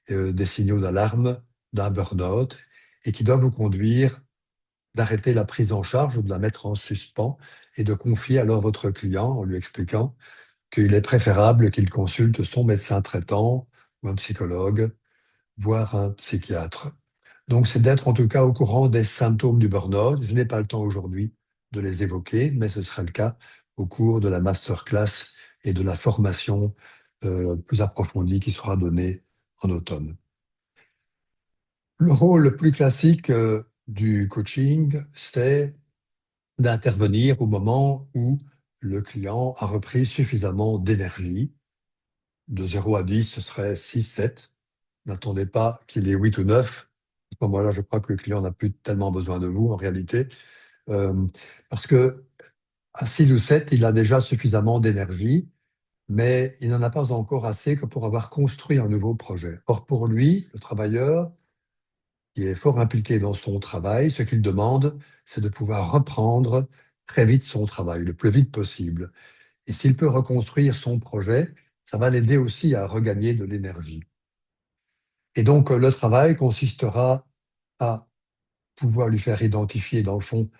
[SPEAKER 1] des signaux d'alarme d'un burn-out et qui doivent vous conduire d'arrêter la prise en charge ou de la mettre en suspens et de confier alors votre client en lui expliquant qu'il est préférable qu'il consulte son médecin traitant ou un psychologue, voire un psychiatre. Donc, c'est d'être en tout cas au courant des symptômes du burn-out. Je n'ai pas le temps aujourd'hui de les évoquer, mais ce sera le cas au cours de la masterclass et de la formation plus approfondie qui sera donnée en automne. Le rôle le plus classique du coaching, c'est d'intervenir au moment où le client a repris suffisamment d'énergie. De 0 à 10, ce serait 6, 7. N'attendez pas qu'il ait 8 ou 9. À ce moment-là, je crois que le client n'a plus tellement besoin de vous en réalité. Parce que à 6 ou 7, il a déjà suffisamment d'énergie, mais il n'en a pas encore assez que pour avoir construit un nouveau projet. Or, pour lui, le travailleur, qui est fort impliqué dans son travail, ce qu'il demande, c'est de pouvoir reprendre très vite son travail, le plus vite possible. Et s'il peut reconstruire son projet, ça va l'aider aussi à regagner de l'énergie. Et donc, le travail consistera à pouvoir lui faire identifier, dans le fond,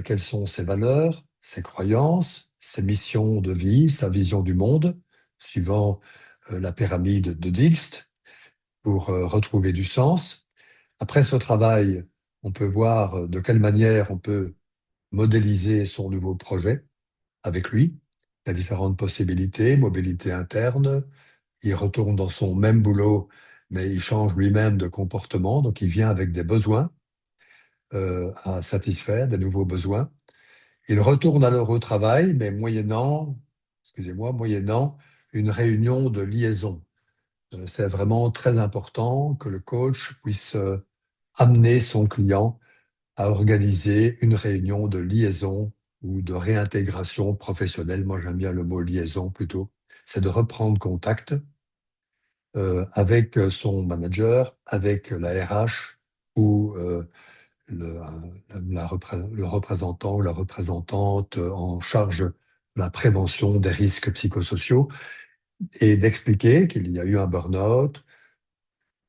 [SPEAKER 1] quelles sont ses valeurs, ses croyances, ses missions de vie, sa vision du monde, suivant la pyramide de Dilst, pour retrouver du sens. Après ce travail, on peut voir de quelle manière on peut modéliser son nouveau projet avec lui. Il y a différentes possibilités, mobilité interne. Il retourne dans son même boulot, mais il change lui-même de comportement, donc il vient avec des besoins à satisfaire, des nouveaux besoins. Il retourne alors au travail, mais moyennant une réunion de liaison. C'est vraiment très important que le coach puisse amener son client à organiser une réunion de liaison ou de réintégration professionnelle. Moi, j'aime bien le mot liaison plutôt. C'est de reprendre contact avec son manager, avec la RH ou le, le représentant ou la représentante en charge de la prévention des risques psychosociaux et d'expliquer qu'il y a eu un burn-out,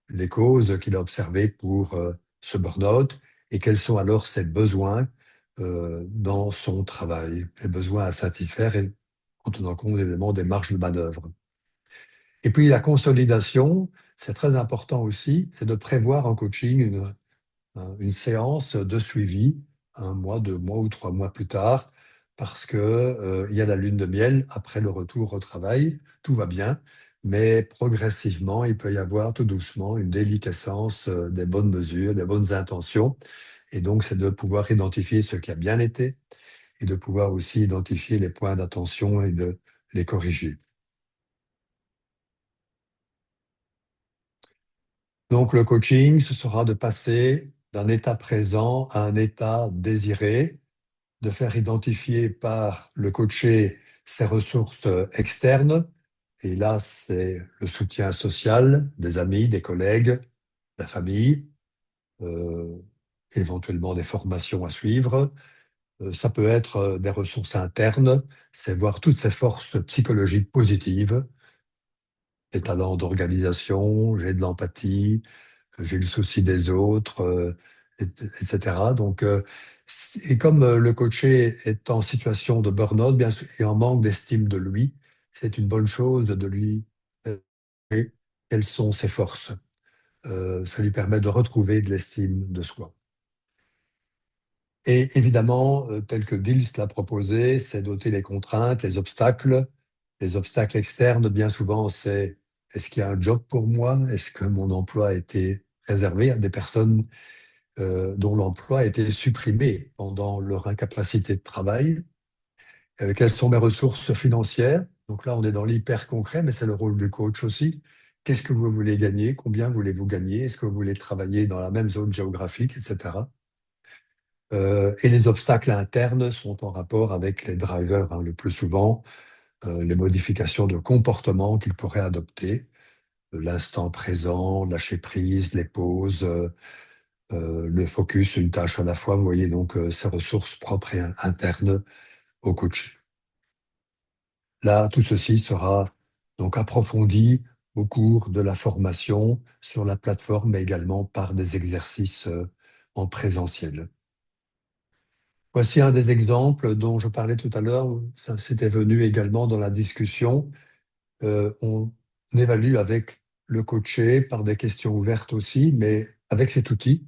[SPEAKER 1] les causes qu'il a observées pour ce burn-out et quels sont alors ses besoins dans son travail, les besoins à satisfaire et en tenant compte évidemment des marges de manœuvre. Et puis la consolidation, c'est très important aussi, c'est de prévoir en coaching une séance de suivi 1 mois, 2 mois ou 3 mois plus tard, parce que il y a la lune de miel après le retour au travail, tout va bien, mais progressivement, il peut y avoir tout doucement une déliquescence des bonnes mesures, des bonnes intentions, et donc c'est de pouvoir identifier ce qui a bien été et de pouvoir aussi identifier les points d'attention et de les corriger. Donc le coaching, ce sera de passer d'un état présent à un état désiré, de faire identifier par le coaché ses ressources externes. Et là, c'est le soutien social des amis, des collègues, la famille, euh, éventuellement des formations à suivre. Ça peut être des ressources internes, c'est voir toutes ces forces psychologiques positives, des talents d'organisation, j'ai de l'empathie, j'ai le souci des autres, etc. Donc, et comme le coaché est en situation de burn-out, bien sûr, et en manque d'estime de lui, c'est une bonne chose de lui montrer quelles sont ses forces. Ça lui permet de retrouver de l'estime de soi. Et évidemment, tel que Dilst l'a proposé, c'est noter les contraintes, les obstacles. Les obstacles externes, bien souvent, c'est est-ce qu'il y a un job pour moi? Est-ce que mon emploi a été réservé à des personnes dont l'emploi a été supprimé pendant leur incapacité de travail? Quelles sont mes ressources financières? Donc là, on est dans l'hyper concret, mais c'est le rôle du coach aussi. Qu'est-ce que vous voulez gagner? Combien voulez-vous gagner? Est-ce que vous voulez travailler dans la même zone géographique, etc. Et les obstacles internes sont en rapport avec les drivers, hein, le plus souvent, les modifications de comportement qu'ils pourraient adopter, l'instant présent, lâcher prise, les pauses, le focus, une tâche à la fois. Vous voyez donc ces ressources propres et internes au coach. Là, tout ceci sera donc approfondi au cours de la formation sur la plateforme, mais également par des exercices en présentiel. Voici un des exemples dont je parlais tout à l'heure, ça c'était venu également dans la discussion. On évalue avec le coaché par des questions ouvertes aussi, mais avec cet outil,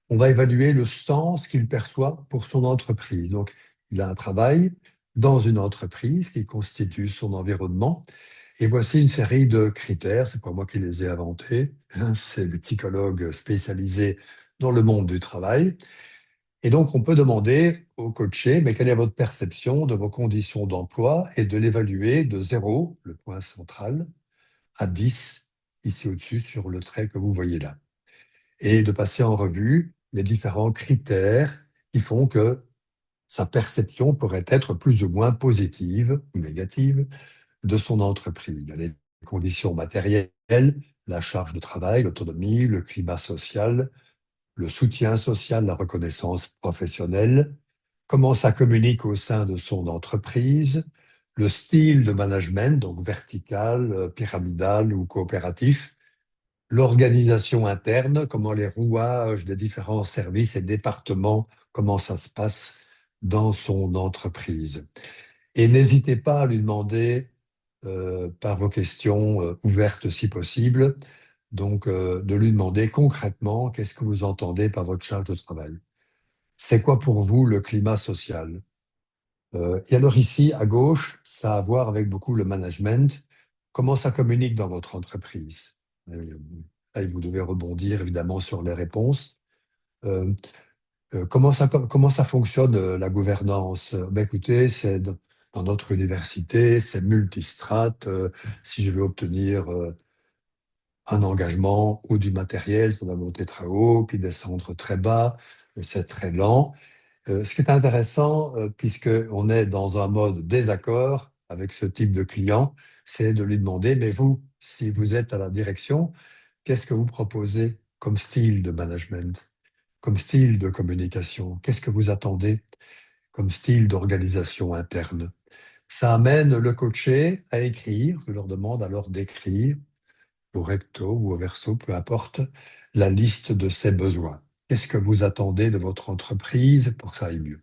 [SPEAKER 1] on va évaluer le sens qu'il perçoit pour son entreprise. Donc, il a un travail dans une entreprise qui constitue son environnement. Et voici une série de critères, c'est pas moi qui les ai inventés, hein, c'est des psychologues spécialisés dans le monde du travail. Et donc, on peut demander au coaché, mais quelle est votre perception de vos conditions d'emploi et de l'évaluer de 0, le point central, à 10, ici au-dessus sur le trait que vous voyez là. Et de passer en revue les différents critères qui font que sa perception pourrait être plus ou moins positive ou négative de son entreprise. Il y a les conditions matérielles, la charge de travail, l'autonomie, le climat social, le soutien social, la reconnaissance professionnelle, comment ça communique au sein de son entreprise, le style de management, donc vertical, pyramidal ou coopératif, l'organisation interne, comment les rouages des différents services et départements, comment ça se passe dans son entreprise. Et n'hésitez pas à lui demander, par vos questions ouvertes si possible, donc de lui demander concrètement qu'est-ce que vous entendez par votre charge de travail. C'est quoi pour vous le climat social? Et alors ici, à gauche, ça a à voir avec beaucoup le management. Comment ça communique dans votre entreprise? Là, vous devez rebondir évidemment sur les réponses. Euh, comment ça fonctionne la gouvernance? Ben, écoutez, dans notre université, c'est multistrate. Si je veux obtenir un engagement ou du matériel, ça va monter très haut, puis descendre très bas, c'est très lent. Ce qui est intéressant, puisqu'on est dans un mode désaccord avec ce type de client, c'est de lui demander, mais vous, si vous êtes à la direction, qu'est-ce que vous proposez comme style de management, comme style de communication? Qu'est-ce que vous attendez comme style d'organisation interne? Ça amène le coaché à écrire, je leur demande alors d'écrire au recto ou au verso, peu importe, la liste de ses besoins. Qu'est-ce que vous attendez de votre entreprise pour que ça aille mieux?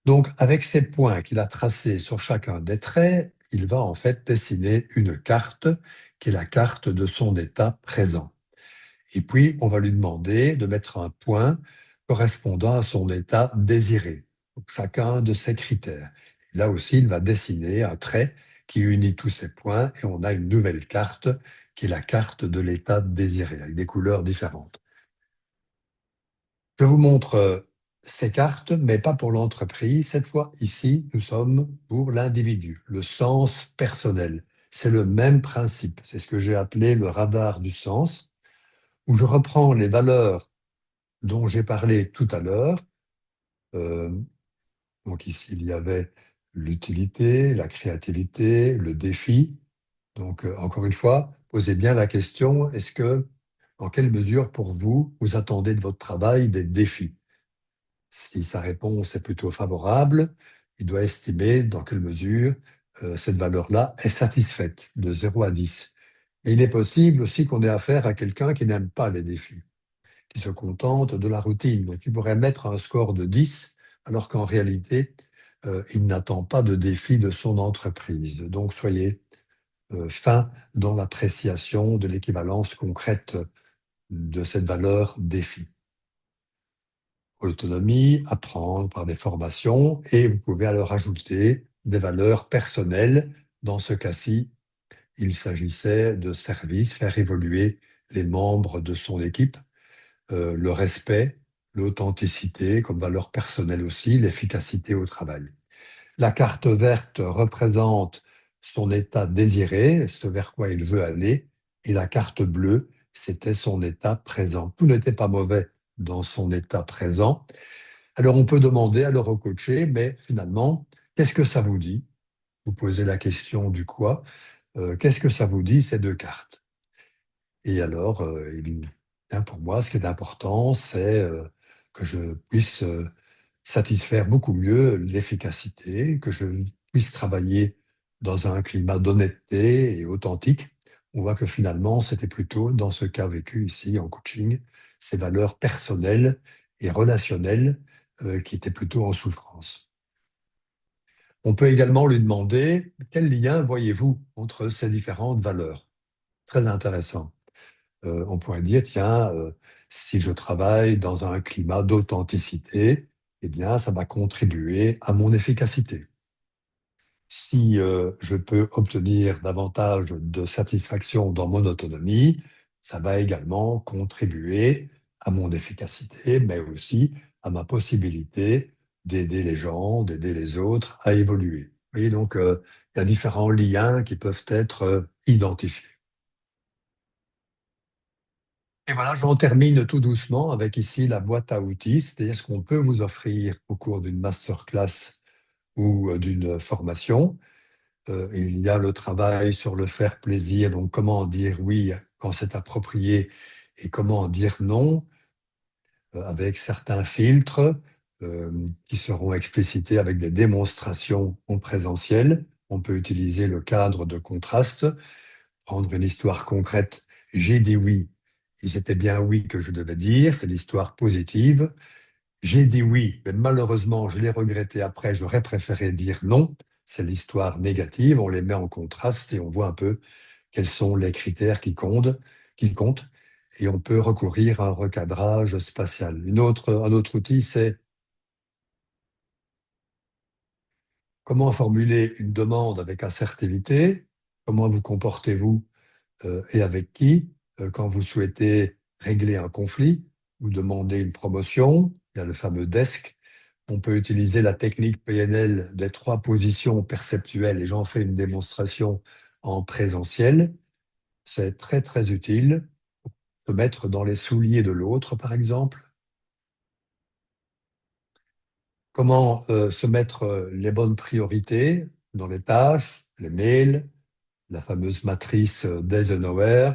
[SPEAKER 1] Donc, avec ces points qu'il a tracés sur chacun des traits, il va en fait dessiner une carte qui est la carte de son état présent. Et puis, on va lui demander de mettre un point correspondant à son état désiré, donc chacun de ces critères. Là aussi, il va dessiner un trait qui unit tous ces points et on a une nouvelle carte qui est la carte de l'état désiré, avec des couleurs différentes. Je vous montre ces cartes, mais pas pour l'entreprise. Cette fois, ici, nous sommes pour l'individu, le sens personnel. C'est le même principe. C'est ce que j'ai appelé le radar du sens, où je reprends les valeurs dont j'ai parlé tout à l'heure. Euh, donc ici, il y avait l'utilité, la créativité, le défi. Donc, encore une fois, posez bien la question, en quelle mesure pour vous, vous attendez de votre travail des défis? Si sa réponse est plutôt favorable, il doit estimer dans quelle mesure cette valeur-là est satisfaite, de 0 à 10. Et il est possible aussi qu'on ait affaire à quelqu'un qui n'aime pas les défis, qui se contente de la routine. Donc, il pourrait mettre un score de 10, alors qu'en réalité, il n'attend pas de défis de son entreprise. Donc, soyez fin dans l'appréciation de l'équivalence concrète de cette valeur défi. Autonomie, apprendre par des formations, et vous pouvez alors ajouter des valeurs personnelles. Dans ce cas-ci, il s'agissait de service, faire évoluer les membres de son équipe, le respect, l'authenticité comme valeur personnelle aussi, l'efficacité au travail. La carte verte représente son état désiré, ce vers quoi il veut aller, et la carte bleue, c'était son état présent. Tout n'était pas mauvais dans son état présent. Alors on peut demander à le recoacher, mais finalement, qu'est-ce que ça vous dit? Vous posez la question du quoi. Qu'est-ce que ça vous dit ces deux cartes? Et alors, pour moi, ce qui est important, c'est que je puisse satisfaire beaucoup mieux l'efficacité, que je puisse travailler dans un climat d'honnêteté et authentique. On voit que finalement, c'était plutôt dans ce cas vécu ici en coaching, ces valeurs personnelles et relationnelles qui était plutôt en souffrance. On peut également lui demander quel lien voyez-vous entre ces différentes valeurs. Très intéressant. On pourrait dire, tiens, si je travaille dans un climat d'authenticité, eh bien, ça va contribuer à mon efficacité. Si je peux obtenir davantage de satisfaction dans mon autonomie, ça va également contribuer à mon efficacité, mais aussi à ma possibilité d'aider les gens, d'aider les autres à évoluer. Vous voyez, donc, il y a différents liens qui peuvent être identifiés. Et voilà, j'en termine tout doucement avec ici la boîte à outils, c'est-à-dire ce qu'on peut vous offrir au cours d'une masterclass ou d'une formation. Il y a le travail sur le faire plaisir, donc comment dire oui quand c'est approprié et comment dire non, avec certains filtres qui seront explicités avec des démonstrations en présentiel. On peut utiliser le cadre de contraste, prendre une histoire concrète. J'ai dit oui, et c'était bien oui que je devais dire, c'est l'histoire positive. J'ai dit oui, mais malheureusement, je l'ai regretté après, j'aurais préféré dire non. C'est l'histoire négative, on les met en contraste et on voit un peu quels sont les critères qui comptent. Et on peut recourir à un recadrage spatial. Un autre outil, c'est comment formuler une demande avec assertivité, comment vous comportez-vous et avec qui quand vous souhaitez régler un conflit ou demander une promotion. Il y a le fameux desk. On peut utiliser la technique PNL des 3 positions perceptuelles et j'en fais une démonstration en présentiel. C'est très, très utile. Se mettre dans les souliers de l'autre, par exemple. Comment se mettre les bonnes priorités dans les tâches, les mails, la fameuse matrice d'Eisenhower.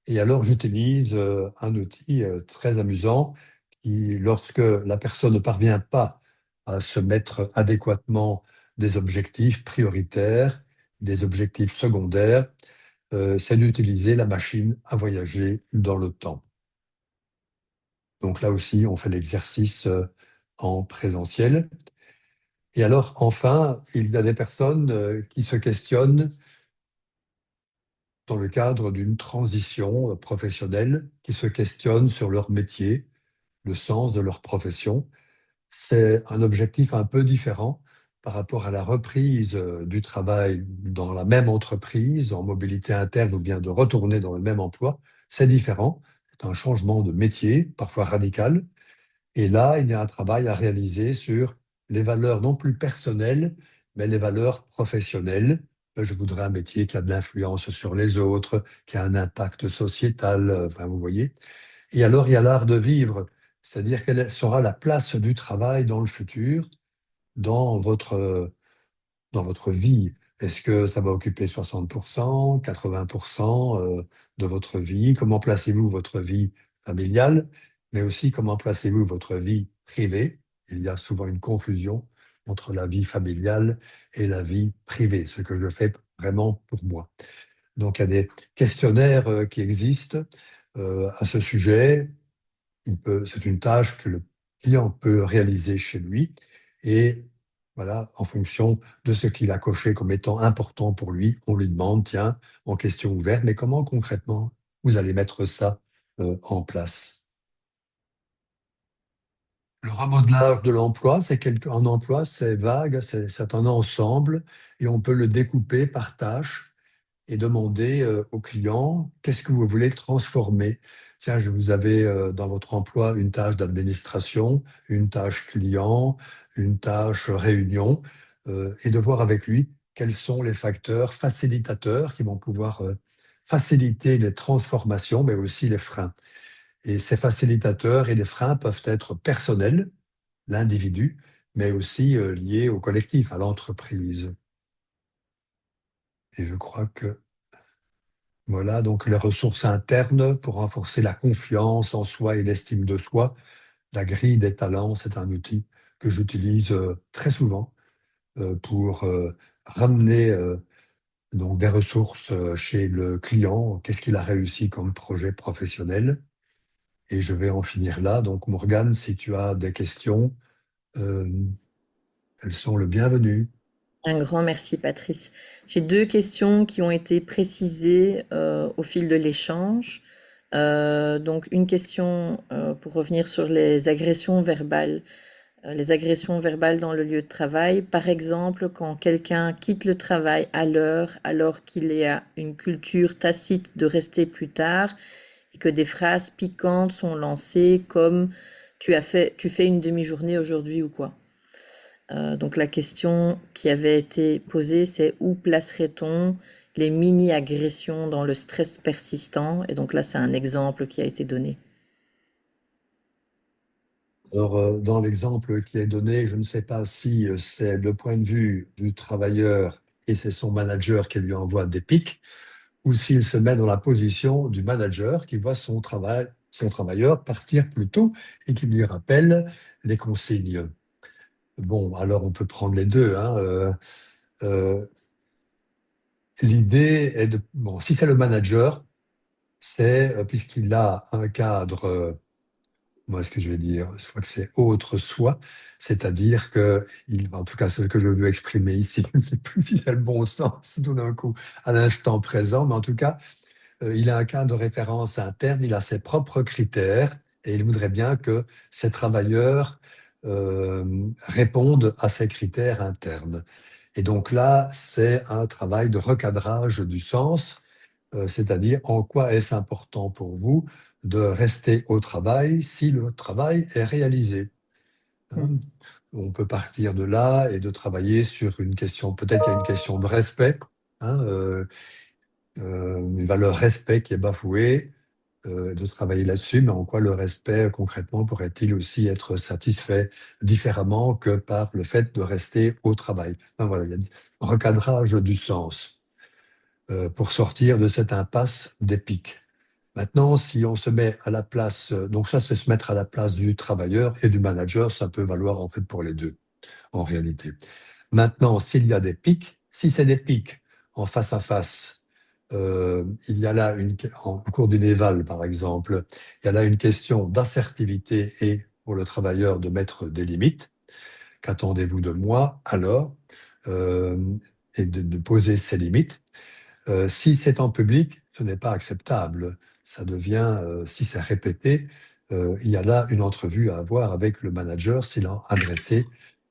[SPEAKER 1] Et alors, j'utilise un outil très amusant qui, lorsque la personne ne parvient pas à se mettre adéquatement des objectifs prioritaires, des objectifs secondaires, c'est d'utiliser la machine à voyager dans le temps. Donc là aussi, on fait l'exercice en présentiel. Et alors, enfin, il y a des personnes qui se questionnent dans le cadre d'une transition professionnelle, qui se questionnent sur leur métier, le sens de leur profession. C'est un objectif un peu différent par rapport à la reprise du travail dans la même entreprise, en mobilité interne ou bien de retourner dans le même emploi. C'est différent. C'est un changement de métier, parfois radical. Et là, il y a un travail à réaliser sur les valeurs non plus personnelles, mais les valeurs professionnelles. Je voudrais un métier qui a de l'influence sur les autres, qui a un impact sociétal, enfin, vous voyez. Et alors, il y a l'art de vivre, c'est-à-dire quelle sera la place du travail dans le futur, dans dans votre vie. Est-ce que ça va occuper 60%, 80% de votre vie? Comment placez-vous votre vie familiale, mais aussi comment placez-vous votre vie privée? Il y a souvent une confusion entre la vie familiale et la vie privée, ce que je fais vraiment pour moi. Donc, il y a des questionnaires qui existent à ce sujet. C'est une tâche que le client peut réaliser chez lui et voilà, en fonction de ce qu'il a coché comme étant important pour lui, on lui demande, tiens, en question ouverte, mais comment concrètement vous allez mettre ça en place? Le remodelage de l'emploi, un emploi, c'est vague, c'est un ensemble et on peut le découper par tâches et demander au client qu'est-ce que vous voulez transformer. Tiens, vous avez dans votre emploi une tâche d'administration, une tâche client, une tâche réunion, et de voir avec lui quels sont les facteurs facilitateurs qui vont pouvoir faciliter les transformations, mais aussi les freins. Et ces facilitateurs et les freins peuvent être personnels, l'individu, mais aussi liés au collectif, à l'entreprise. Et je crois que voilà, donc les ressources internes pour renforcer la confiance en soi et l'estime de soi. La grille des talents, c'est un outil que j'utilise très souvent pour ramener donc des ressources chez le client. Qu'est-ce qu'il a réussi comme projet professionnel? Et je vais en finir là. Donc, Morgane, si tu as des questions, euh, elles sont le bienvenu.
[SPEAKER 2] Un grand merci, Patrice. J'ai deux questions qui ont été précisées au fil de l'échange. Donc, une question pour revenir sur les agressions verbales. Les agressions verbales dans le lieu de travail, par exemple, quand quelqu'un quitte le travail à l'heure, alors qu'il y a une culture tacite de rester plus tard, et que des phrases piquantes sont lancées comme tu fais une demi-journée aujourd'hui ou quoi. Donc la question qui avait été posée, c'est où placerait-on les mini-agressions dans le stress persistant? Et donc là, c'est un exemple qui a été donné.
[SPEAKER 1] Alors, dans l'exemple qui est donné, je ne sais pas si c'est le point de vue du travailleur et c'est son manager qui lui envoie des pics, ou s'il se met dans la position du manager qui voit son travailleur partir plus tôt et qui lui rappelle les consignes. Bon, alors on peut prendre les deux, hein. Euh, L'idée est de... Bon, si c'est le manager, c'est, puisqu'il a un cadre, moi, ce que je vais dire, je crois que c'est autre soi, c'est-à-dire que, en tout cas, ce que je veux exprimer ici, je ne sais plus s'il a le bon sens tout d'un coup à l'instant présent, mais en tout cas, il a un cadre de référence interne, il a ses propres critères et il voudrait bien que ses travailleurs répondent à ces critères internes. Et donc là, c'est un travail de recadrage du sens, c'est-à-dire en quoi est-ce important pour vous de rester au travail si le travail est réalisé. Hein.
[SPEAKER 2] Mm.
[SPEAKER 1] On peut partir de là et de travailler sur une question, peut-être qu'il y a une question de respect, hein, une valeur respect qui est bafouée, de travailler là-dessus, mais en quoi le respect concrètement pourrait-il aussi être satisfait différemment que par le fait de rester au travail. Enfin, voilà, il y a un recadrage du sens pour sortir de cette impasse des pics. Maintenant, si on se met à la place, donc ça c'est se mettre à la place du travailleur et du manager, ça peut valoir en fait pour les deux en réalité. Maintenant, s'il y a des pics, si c'est des pics en face à face, il y a là en cours d'une éval, par exemple, il y a là une question d'assertivité et pour le travailleur de mettre des limites. Qu'attendez-vous de moi alors? Euh, et de poser ces limites. Si c'est en public, ce n'est pas acceptable. Ça devient, si c'est répété, il y a là une entrevue à avoir avec le manager s'il a adressé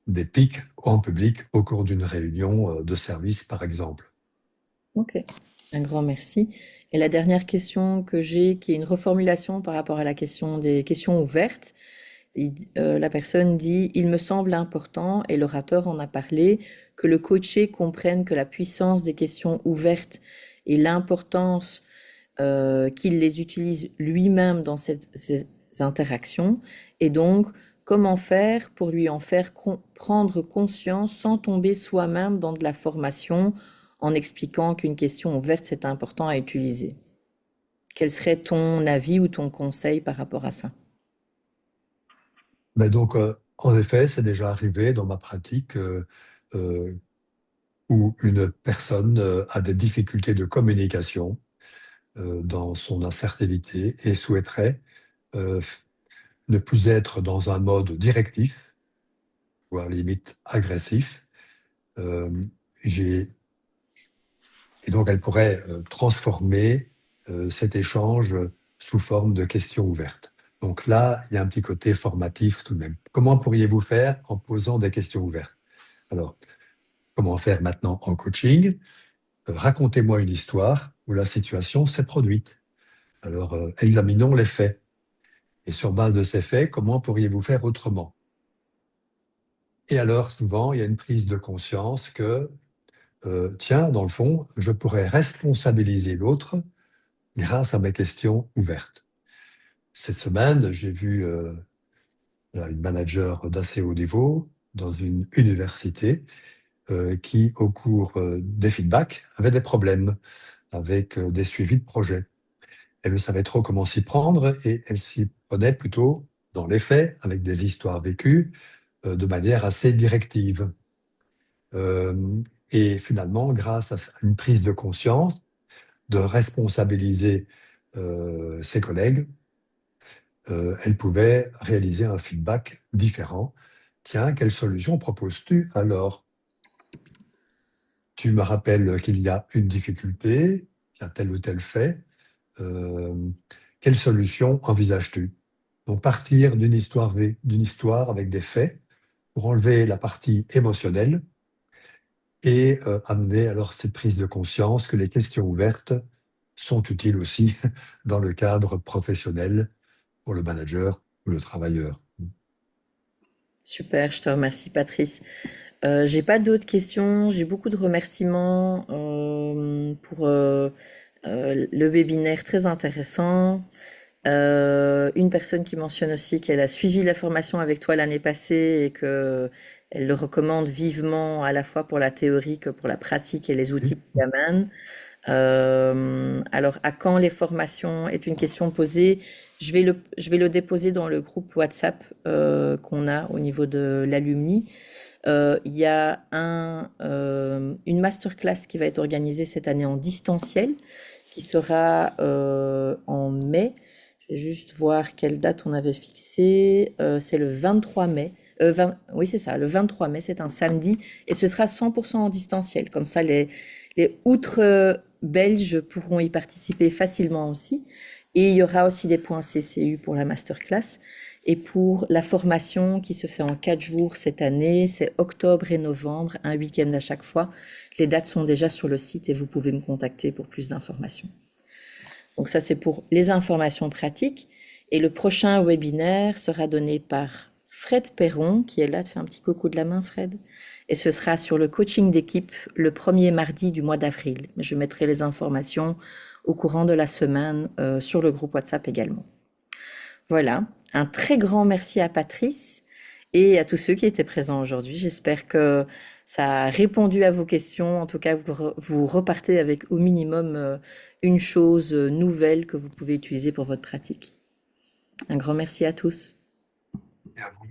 [SPEAKER 1] des pics en public au cours d'une réunion de service, par exemple.
[SPEAKER 2] Ok, un grand merci. Et la dernière question que j'ai, qui est une reformulation par rapport à la question des questions ouvertes, la personne dit, il me semble important, et l'orateur en a parlé, que le coaché comprenne que la puissance des questions ouvertes et l'importance qu'il les utilise lui-même dans ces interactions, et donc comment faire pour lui en faire prendre conscience sans tomber soi-même dans de la formation en expliquant qu'une question ouverte, c'est important à utiliser. Quel serait ton avis ou ton conseil par rapport à ça?
[SPEAKER 1] Mais donc, en effet, c'est déjà arrivé dans ma pratique euh, où une personne a des difficultés de communication dans son assertivité et souhaiterait euh, ne plus être dans un mode directif, voire limite agressif. Euh, j'ai Et donc, elle pourrait transformer cet échange sous forme de questions ouvertes. Donc là, il y a un petit côté formatif tout de même. Comment pourriez-vous faire en posant des questions ouvertes? Alors, comment faire maintenant en coaching? Racontez-moi une histoire où la situation s'est produite. Alors, examinons les faits. Et sur base de ces faits, comment pourriez-vous faire autrement? Et alors, souvent, il y a une prise de conscience que, tiens, dans le fond, je pourrais responsabiliser l'autre grâce à mes questions ouvertes. Cette semaine, j'ai vu une manager d'assez haut niveau dans une université qui, au cours des feedbacks, avait des problèmes avec des suivis de projet. Elle ne savait trop comment s'y prendre et elle s'y prenait plutôt dans les faits, avec des histoires vécues, de manière assez directive. Euh, et finalement, grâce à une prise de conscience, de responsabiliser ses collègues, elle pouvait réaliser un feedback différent Tiens, quelle solution proposes-tu alors? Tu me rappelles qu'il y a une difficulté, il y a tel ou tel fait. Euh, Quelle solution envisages-tu? Donc partir d'une histoire avec des faits pour enlever la partie émotionnelle et amener alors cette prise de conscience que les questions ouvertes sont utiles aussi dans le cadre professionnel pour le manager ou le travailleur.
[SPEAKER 2] Super, je te remercie Patrice. J'ai pas d'autres questions, j'ai beaucoup de remerciements pour le webinaire très intéressant. Une personne qui mentionne aussi qu'elle a suivi la formation avec toi l'année passée et que elle le recommande vivement à la fois pour la théorie que pour la pratique et les outils
[SPEAKER 1] Oui.
[SPEAKER 2] qu'il amène. Alors, à quand les formations est une question posée. Je vais le déposer dans le groupe WhatsApp qu'on a au niveau de l'alumni. Il y a une masterclass qui va être organisée cette année en distanciel, qui sera en mai. Je vais juste voir quelle date on avait fixée. C'est le 23 mai. Oui, c'est ça, le 23 mai, c'est un samedi. Et ce sera 100% en distanciel. Comme ça, les outre belges pourront y participer facilement aussi. Et il y aura aussi des points CCU pour la masterclass. Et pour la formation qui se fait en 4 jours cette année, c'est octobre et novembre, un week-end à chaque fois. Les dates sont déjà sur le site et vous pouvez me contacter pour plus d'informations. Donc ça, c'est pour les informations pratiques. Et le prochain webinaire sera donné par Fred Perron, qui est là. Tu fais un petit coucou de la main, Fred. Et ce sera sur le coaching d'équipe le premier mardi du mois d'avril. Je mettrai les informations au courant de la semaine sur le groupe WhatsApp également. Voilà, un très grand merci à Patrice et à tous ceux qui étaient présents aujourd'hui. J'espère que ça a répondu à vos questions. En tout cas, vous repartez avec au minimum une chose nouvelle que vous pouvez utiliser pour votre pratique. Un grand merci à tous.
[SPEAKER 1] Et à vous.